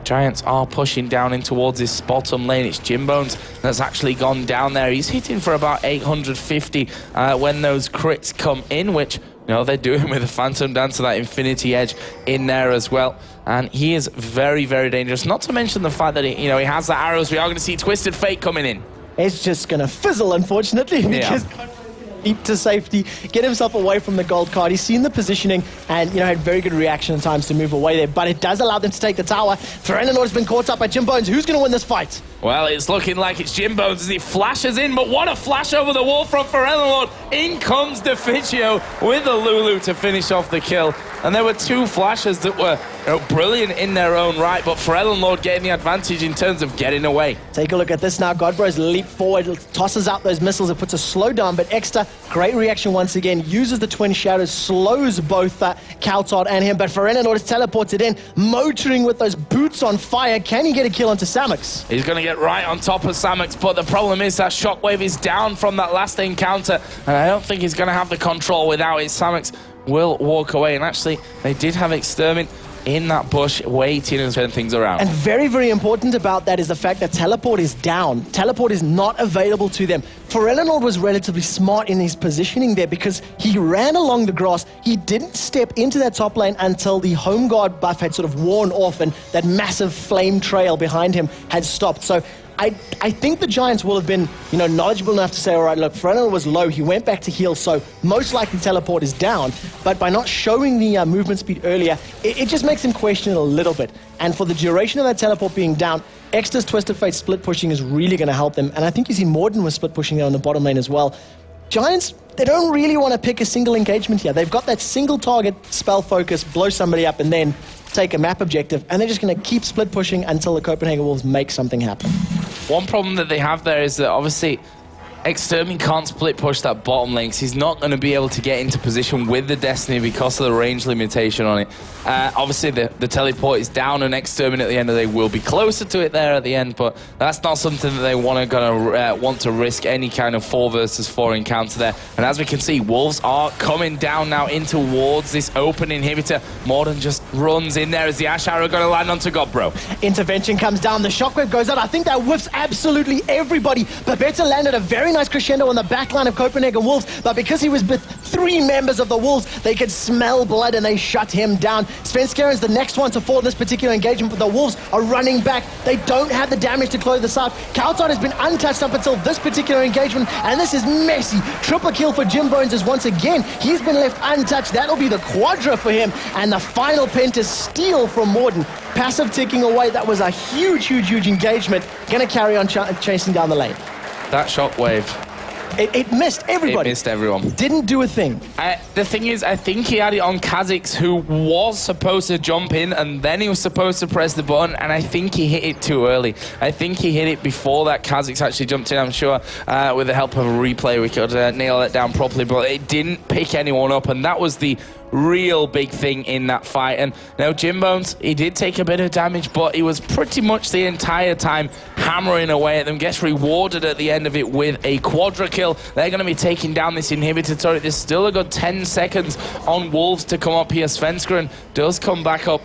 F: Giants are pushing down in towards this bottom lane. It's Jimbones that's actually gone down there. He's hitting for about 850 when those crits come in, which they're doing with a Phantom Dancer, that Infinity Edge in there as well. And he is very, very dangerous. Not to mention the fact that he has the arrows. We are going to see Twisted Fate coming in.
G: It's just going to fizzle, unfortunately, because leap to safety, get himself away from the gold card. He's seen the positioning and, had very good reaction times to move away there, but it does allow them to take the tower. Ferenanor has been caught up by Jimbones. Who's going to win this fight?
F: Well, it's looking like it's Jimbones as he flashes in, but what a flash over the wall from Ferenanor. In comes Deficio with the Lulu to finish off the kill. And there were 2 flashes that were brilliant in their own right, but Ferenanor getting the advantage in terms of getting away.
G: Take a look at this now. Godbro's leap forward, tosses out those missiles, it puts a slowdown, but Exter, great reaction once again, uses the Twin Shadows, slows both Kautot and him, but Ferenanor is teleported in, motoring with those boots on fire. Can he get a kill onto Samux?
F: He's going to get right on top of Samux, but the problem is that Shockwave is down from that last encounter, and I don't think he's going to have the control without it. Samux will walk away, and actually they did have Extermin in that bush waiting and turn things around.
G: And very, very important about that is the fact that Teleport is down. Teleport is not available to them. Ferenanor was relatively smart in his positioning there because he ran along the grass. He didn't step into that top lane until the home guard buff had sort of worn off and that massive flame trail behind him had stopped. So I think the Giants will have been, knowledgeable enough to say, all right, look, Ferenanor was low, he went back to heal, so most likely Teleport is down. But by not showing the movement speed earlier, it just makes him question it a little bit. And for the duration of that Teleport being down, Exter's Twisted Fate split pushing is really going to help them. And I think you see Morden was split pushing there on the bottom lane as well. Giants, they don't really want to pick a single engagement here. They've got that single target spell focus, blow somebody up, and then take a map objective, and they're just going to keep split pushing until the Copenhagen Wolves make something happen.
F: One problem that they have there is that obviously Extermin can't split push that bottom lane because he's not going to be able to get into position with the Destiny because of the range limitation on it. Obviously the teleport is down, and Extermin at the end of the day will be closer to it there at the end, but that's not something that they want to risk any kind of 4 versus 4 encounter there. And as we can see, Wolves are coming down now in towards this open inhibitor. Morden just runs in there as the Ash Arrow going to land onto Godbro.
G: Intervention comes down, the Shockwave goes out. I think that whiffs absolutely everybody. Babetta landed a very nice crescendo on the back line of Copenhagen Wolves, but because he was with 3 members of the Wolves, they could smell blood and they shut him down. Svenskeren is the next one to fall in this particular engagement, but the Wolves are running back. They don't have the damage to close this out. Kautot has been untouched up until this particular engagement, and this is messy. Triple kill for Jimbones is once again, he's been left untouched. That'll be the quadra for him, and the final pent is steal from Morden. Passive ticking away. That was a huge, huge, huge engagement. Gonna carry on chasing down the lane.
F: That Shockwave.
G: It missed everybody.
F: It missed everyone.
G: Didn't do a thing.
F: The thing is, I think he had it on Kha'Zix, who was supposed to jump in, and then he was supposed to press the button, and I think he hit it too early. I think he hit it before that Kha'Zix actually jumped in. I'm sure with the help of a replay we could nail it down properly, but it didn't pick anyone up, and that was the real big thing in that fight. And now Jimbones, he did take a bit of damage, but he was pretty much the entire time hammering away at them. Gets rewarded at the end of it with a quadra kill. They're going to be taking down this inhibitor turret. There's still a good 10 seconds on Wolves to come up here. Svenskeren does come back up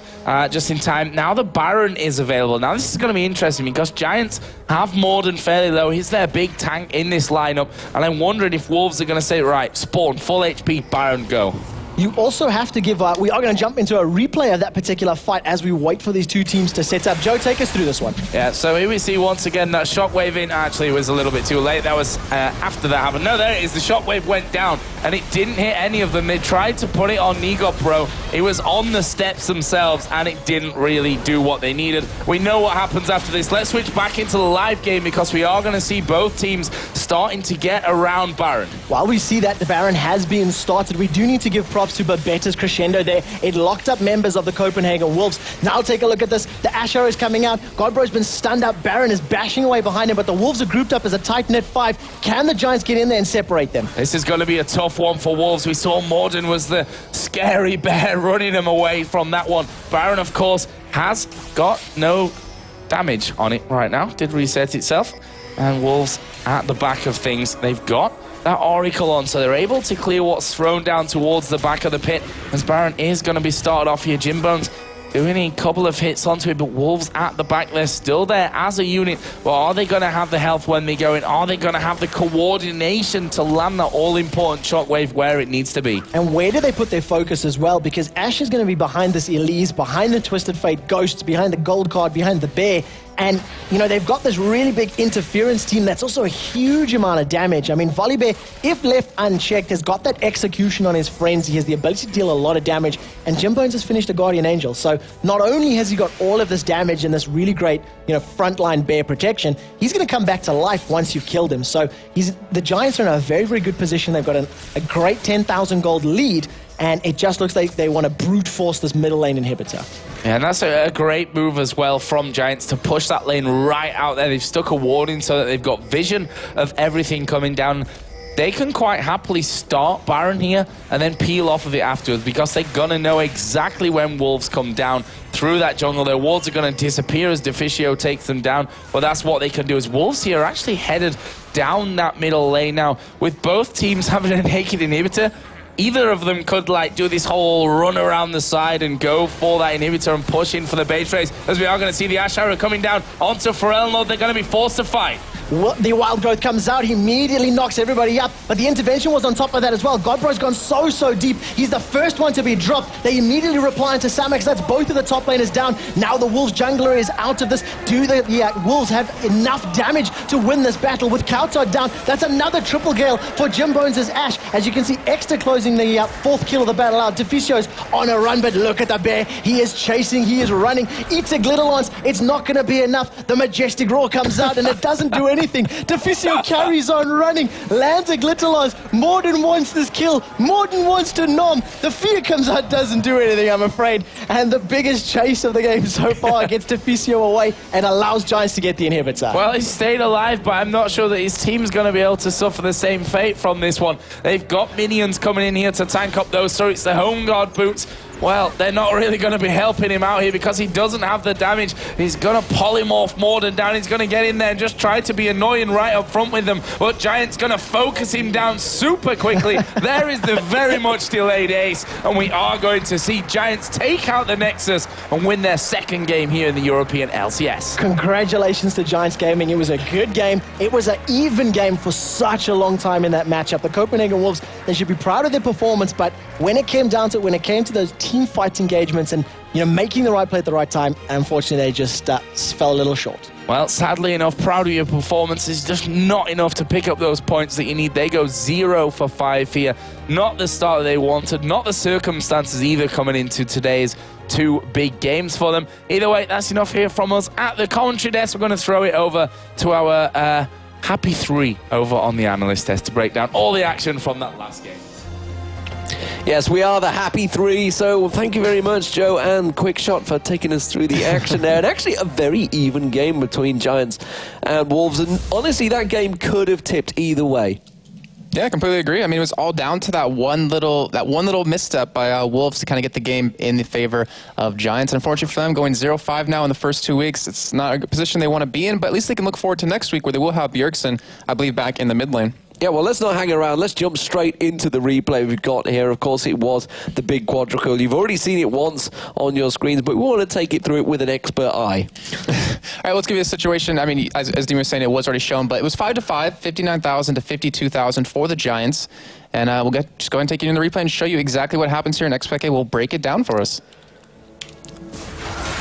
F: just in time. Now the Baron is available. Now this is going to be interesting because Giants have Morden fairly low. He's their big tank in this lineup, and I'm wondering if Wolves are going to say, right, spawn, full HP, Baron, go.
G: you also have to give, we are going to jump into a replay of that particular fight as we wait for these two teams to set up. Joe, take us through this one.
F: Yeah, so here we see once again that shockwave in. Actually, it was a little bit too late. That was after that happened. No, there it is. The shockwave went down, and it didn't hit any of them. They tried to put it on Nigot Pro. It was on the steps themselves, and it didn't really do what they needed. We know what happens after this. Let's switch back into the live game because we are going to see both teams starting to get around Baron.
G: While we see that the Baron has been started, we do need to give props to Babetta's crescendo there. It locked up members of the Copenhagen Wolves. Now take a look at this. The Ash arrow is coming out. Godbro's been stunned up. Baron is bashing away behind him, but the Wolves are grouped up as a tight-knit 5. Can the Giants get in there and separate them?
F: This is going to be a tough one for Wolves. We saw Morden was the scary bear running them away from that one. Baron, of course, has got no damage on it right now. Did reset itself. And Wolves at the back of things. They've got that Oracle on, so they're able to clear what's thrown down towards the back of the pit, as Baron is going to be started off here. Jimbones doing a couple of hits onto it, but Wolves at the back, they're still there as a unit. But are they going to have the health when they go in? Are they going to have the coordination to land that all-important shockwave where it needs to be?
G: And where do they put their focus as well? Because Ash is going to be behind this Elise, behind the Twisted Fate Ghosts, behind the Gold Card, behind the Bear. And, you know, they've got this really big interference team that's also a huge amount of damage. I mean, Volibear, if left unchecked, has got that execution on his friends. He has the ability to deal a lot of damage. And Jimbones has finished a Guardian Angel. So not only has he got all of this damage and this really great, you know, frontline Bear protection, he's going to come back to life once you've killed him. So the Giants are in a very, very good position. They've got a great 10,000 gold lead. And it just looks like they want to brute force this middle lane inhibitor.
F: Yeah, and that's a great move as well from Giants to push that lane right out there. They've stuck a warning so that they've got vision of everything coming down. They can quite happily start Baron here and then peel off of it afterwards because they're going to know exactly when Wolves come down through that jungle. Their wards are going to disappear as Deficio takes them down, but that's what they can do. As Wolves here are actually headed down that middle lane now with both teams having a naked inhibitor. Either of them could like do this whole run around the side and go for that inhibitor and push in for the base race, as we are going to see the Ash Arrow coming down onto Forelno. They're going to be forced to fight.
G: Well, the Wild Growth comes out, he immediately knocks everybody up, but the intervention was on top of that as well. Godbro's gone so deep. He's the first one to be dropped. They immediately reply into Samex. That's both of the top laners down. Now the Wolves jungler is out of this. Do the Wolves have enough damage to win this battle? With Kautar down, that's another triple gale for Jimbones' Ash. As you can see, Exeter closing the fourth kill of the battle out. Deficio's on a run, but look at the bear. He is chasing, he is running. Eats a Glitterlance. It's not going to be enough. The Majestic Roar comes out and it doesn't do anything. Deficio carries on running, lands a Glitterlance. Morden wants this kill. Morden wants to nom. The fear comes out, doesn't do anything, I'm afraid. And the biggest chase of the game so far gets Deficio away and allows Giants to get the inhibitor.
F: Well, he stayed alive, but I'm not sure that his team's going to be able to suffer the same fate from this one. They've got minions coming in here to tank up those turrets. The Home Guard boots, well, they're not really going to be helping him out here because he doesn't have the damage. He's going to polymorph Morden down. He's going to get in there and just try to be annoying right up front with them. But Giant's going to focus him down super quickly. There is the very much delayed ace. And we are going to see Giants take out the Nexus and win their second game here in the European LCS.
G: Congratulations to Giants Gaming. It was a good game. It was an even game for such a long time in that matchup. The Copenhagen Wolves, they should be proud of their performance, but when it came down to it, when it came to those team fight engagements and, you know, making the right play at the right time, unfortunately they just fell a little short.
F: Well, sadly enough, proud of your performance is just not enough to pick up those points that you need. They go 0 for 5 here. Not the start that they wanted, not the circumstances either coming into today's two big games for them. Either way, that's enough here from us at the commentary desk. We're going to throw it over to our Happy 3 over on the analyst desk to break down all the action from that last game.
C: Yes, we are the Happy 3, so thank you very much, Joe and Quickshot, for taking us through the action there. And actually a very even game between Giants and Wolves, and honestly that game could have tipped either way.
E: Yeah, I completely agree. I mean, it was all down to that one little misstep by Wolves to kind of get the game in the favor of Giants. Unfortunately for them, going 0-5 now in the first 2 weeks, it's not a good position they want to be in, but at least they can look forward to next week where they will have Bjergsen, I believe, back in the mid lane.
C: Yeah, well, let's not hang around. Let's jump straight into the replay we've got here. Of course, it was the big quadruple. You've already seen it once on your screens, but we want to take it through it with an expert eye.
E: All right, let's give you a situation. I mean, as Dean was saying, it was already shown, but it was 5-5, 59,000 to 52,000 for the Giants. And we'll just go ahead and take you in the replay and show you exactly what happens here. And XPK will break it down for us.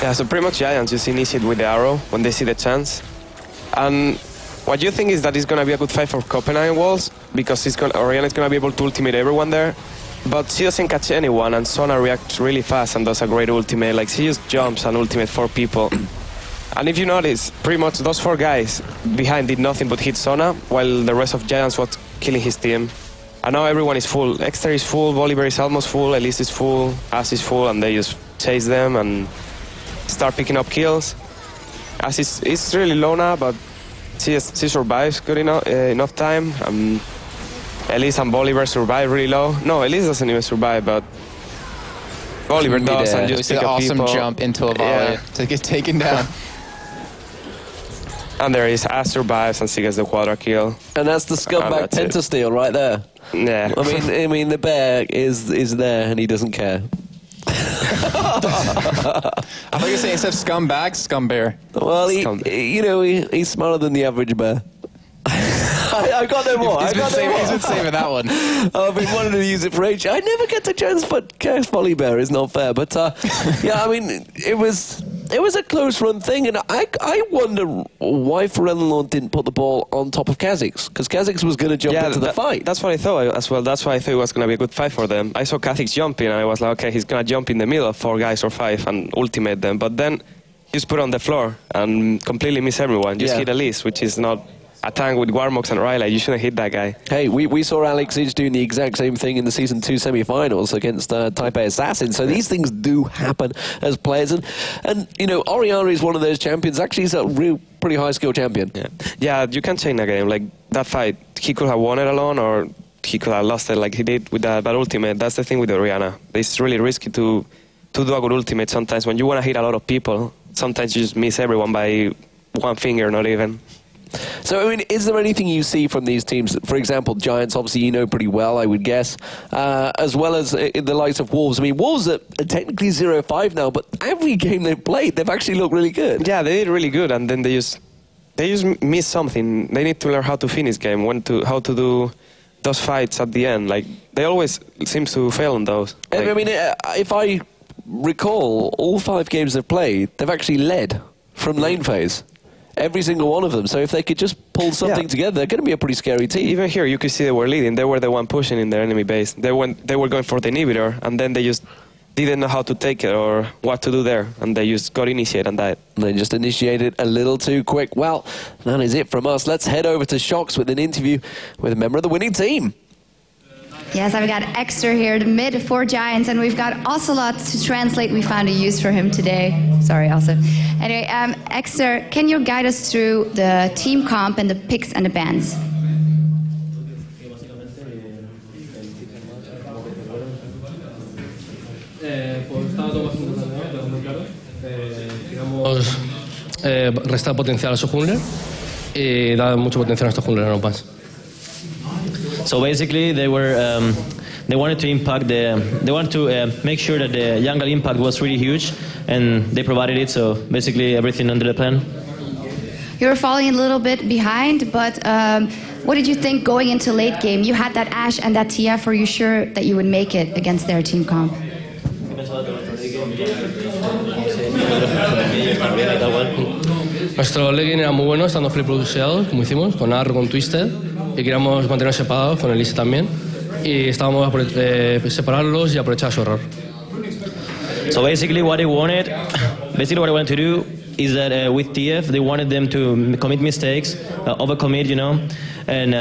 D: Yeah, so pretty much Giants just initiate with the arrow when they see the chance. And what you think is that it's going to be a good fight for Copenhagen Walls, because Oriana is going to be able to ultimate everyone there. But she doesn't catch anyone, and Sona reacts really fast and does a great ultimate. Like, she just jumps and ultimate 4 people. And if you notice, pretty much those 4 guys behind did nothing but hit Sona, while the rest of Giants was killing his team. And now everyone is full. Exter is full, Volibear is almost full, Elise is full, As is full, and they just chase them and start picking up kills. As is really low now, but she survives good enough time. Elise and Volibear survive really low. No, Elise doesn't even survive, but Volibear does. And just
E: an awesome jump into a volley to get taken down.
D: And there is As survives and she gets the quadra kill.
C: And that's the scumbag pentasteal right there.
D: Yeah.
C: I mean, the bear is there and he doesn't care.
E: I thought you were saying instead of scumbag, scumbear.
C: Well, he's smaller than the average bear. I got no more.
E: He's been saving that one.
C: I've been wanting to use it for ages. I never get the chance, but Chaos Volibear is not fair. But yeah, I mean, it was a close run thing, and I wonder why Forellenlord didn't put the ball on top of Kha'Zix, because Kha'Zix was going to jump into the fight.
D: That's what I thought as well. That's why I thought it was going to be a good fight for them. I saw Kha'Zix jumping, and I was like, okay, he's going to jump in the middle of 4 guys or 5 and ultimate them. But then he just put on the floor and completely miss everyone. Just hit Elise, which is not a tank with Warmox and Riley. You shouldn't hit that guy.
C: Hey, we saw Alex Idge doing the exact same thing in the Season 2 semi-finals against Taipei Assassin. So these things do happen as players. And you know, Oriana is one of those champions. Actually, he's a real pretty high-skill champion.
D: Yeah, you can change a game. Like, that fight, he could have won it alone, or he could have lost it like he did with that ultimate. That's the thing with Oriana. It's really risky to do a good ultimate sometimes. When you want to hit a lot of people, sometimes you just miss everyone by 1 finger, not even.
C: So, I mean, is there anything you see from these teams? For example, Giants, obviously, you know pretty well, I would guess, as well as in the likes of Wolves. I mean, Wolves are technically 0-5 now, but every game they've played, they've actually looked really good.
D: Yeah, they did really good, and then they just miss something. They need to learn how to finish game, how to do those fights at the end. Like, they always seem to fail on those. Like,
C: I mean, if I recall, all 5 games they've played, they've actually led from lane phase. Every single one of them. So if they could just pull something together, they're going to be a pretty scary team.
D: Even here, you could see they were leading. They were the one pushing in their enemy base. They were going for the inhibitor, and then they just didn't know how to take it or what to do there, and they just got initiated and died.
C: They just initiated a little too quick. Well, that is it from us. Let's head over to Shox with an interview with a member of the winning team.
A: Yes, I've got Exter here, the mid for Giants, and we've got Ocelot to translate. We found a use for him today. Sorry, also. Anyway, Exter, can you guide us through the team comp and the picks and the bans?
I: Resta potencial a su jungler y da mucho potencial a estos jungler en Opas.
J: So basically, they wanted to impact they wanted to make sure that the jungle impact was really huge, and they provided it. So basically, everything under the plan.
A: You were falling a little bit behind, but what did you think going into late game? You had that Ashe and that TF. Were you sure that you would make it against their team comp?
I: Nuestro legging era muy bueno, estando free produciados, como hicimos, con Arro, con Twisted, y queríamos mantenernos separados, con Elise también, y estábamos separarlos y aprovechar su error.
J: So basically what I wanted to do is that with TF, they wanted them to commit mistakes, overcommit, you know, and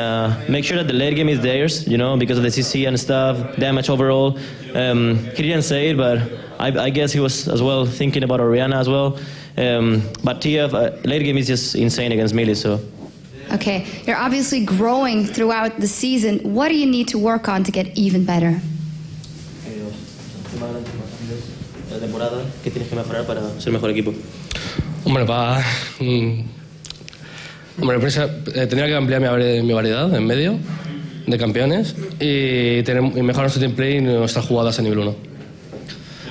J: make sure that the late game is theirs, you know, because of the CC and stuff, damage overall. He didn't say it, but I guess he was as well thinking about Oriana as well. But TF, late game is just insane against melee, so.
A: Okay, you're obviously growing throughout the season. What do you need to work on to get even better?
J: ¿Qué tienes que mejorar para ser mejor equipo?
I: Hombre, tendría que ampliar mi variedad en medio de campeones y mejorar nuestro team play y nuestras jugadas a nivel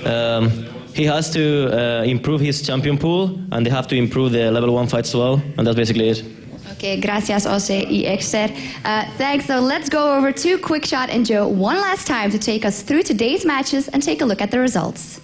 I: 1.
J: He has to improve his champion pool, and they have to improve the level 1 fights as well, and that's basically it.
A: Okay, gracias, Jose y Exter. Thanks, though. Let's go over to Quickshot and Joe one last time to take us through today's matches and take a look at the results.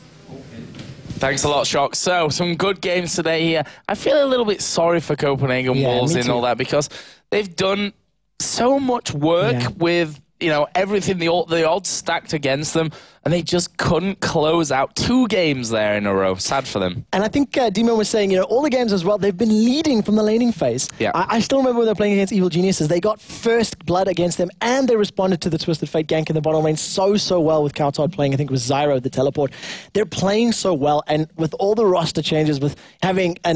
F: Thanks a lot, Shock. So, some good games today here. I feel a little bit sorry for Copenhagen Wolves and all that because they've done so much work with, you know, everything, the odds stacked against them, and they just couldn't close out 2 games there in a row. Sad for them.
G: And I think Demon was saying, you know, all the games as well, they've been leading from the laning phase.
F: Yeah.
G: I still remember when they were playing against Evil Geniuses, they got first blood against them, and they responded to the Twisted Fate gank in the bottom lane so well with Kautoid playing, I think it was Zyro, the teleport. They're playing so well, and with all the roster changes, with having a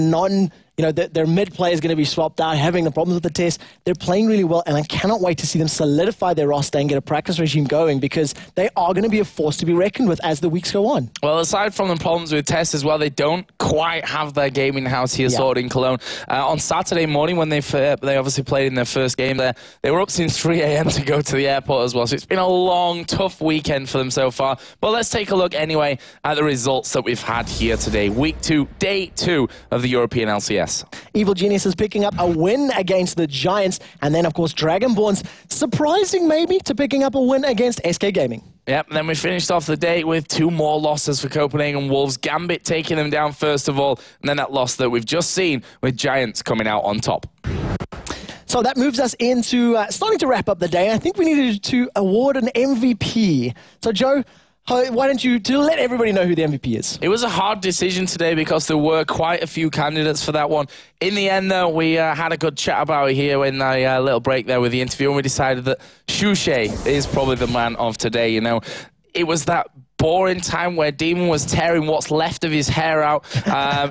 G: you know, their mid player is going to be swapped out, having the problems with the test. They're playing really well, and I cannot wait to see them solidify their roster and get a practice regime going because they are going to be a force to be reckoned with as the weeks go on.
F: Well, aside from the problems with tests as well, they don't quite have their gaming house here sorted in Cologne. On Saturday morning, when they obviously played in their first game there, they were up since 3 a.m. to go to the airport as well. So it's been a long, tough weekend for them so far. But let's take a look anyway at the results that we've had here today. Week 2, day 2 of the European LCS.
G: Evil Genius is picking up a win against the Giants, and then, of course, Dragonborn's surprising, maybe, to picking up a win against SK Gaming.
F: Yep, and then we finished off the day with 2 more losses for Copenhagen Wolves. Gambit taking them down first of all, and then that loss that we've just seen with Giants coming out on top.
G: So that moves us into starting to wrap up the day. I think we needed to award an MVP. So, Joe, why don't you let everybody know who the MVP is?
F: It was a hard decision today because there were quite a few candidates for that one. In the end, though, we had a good chat about it here in a little break there with the interview, and we decided that Shushay is probably the man of today. You know, it was that boring time where Demon was tearing what's left of his hair out,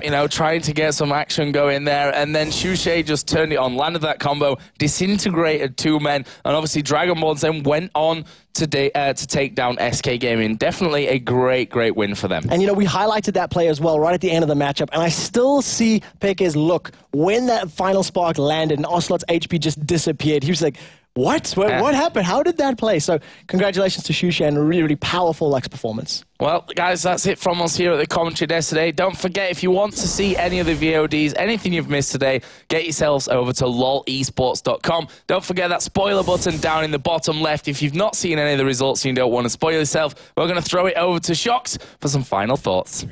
F: you know, trying to get some action going there, and then Shushay just turned it on, landed that combo, disintegrated 2 men, and obviously Dragonborns then went on to take down SK Gaming. Definitely a great win for them.
G: And, you know, we highlighted that play as well right at the end of the matchup, and I still see Peke's look when that final spark landed and Ocelot's HP just disappeared. He was like, what happened? How did that play? So congratulations to Shushay and a really powerful Lux performance.
F: Well, guys, that's it from us here at the commentary desk today. Don't forget, if you want to see any of the VODs, anything you've missed today, get yourselves over to lolesports.com. Don't forget that spoiler button down in the bottom left. If you've not seen any of the results and you don't want to spoil yourself, we're going to throw it over to Shox for some final thoughts.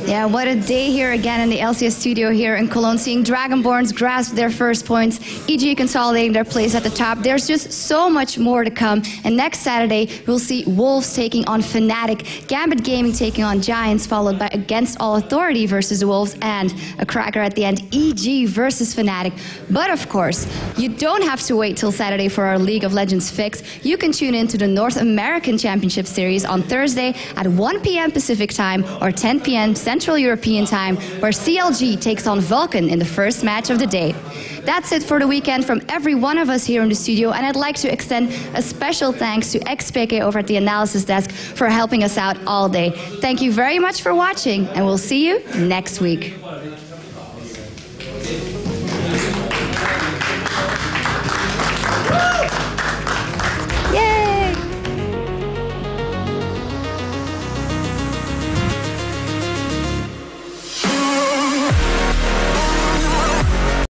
A: Yeah, what a day here again in the LCS studio here in Cologne, seeing Dragonborns grasp their first points, EG consolidating their place at the top. There's just so much more to come. And next Saturday, we'll see Wolves taking on Fnatic, Gambit Gaming taking on Giants, followed by Against All Authority versus Wolves, and a cracker at the end, EG versus Fnatic. But of course, you don't have to wait till Saturday for our League of Legends fix. You can tune in to the North American Championship Series on Thursday at 1 p.m. Pacific Time or 10 p.m. Central European Time, where CLG takes on Vulcan in the first match of the day. That's it for the weekend from every one of us here in the studio, and I'd like to extend a special thanks to XPK over at the analysis desk for helping us out all day. Thank you very much for watching, and we'll see you next week.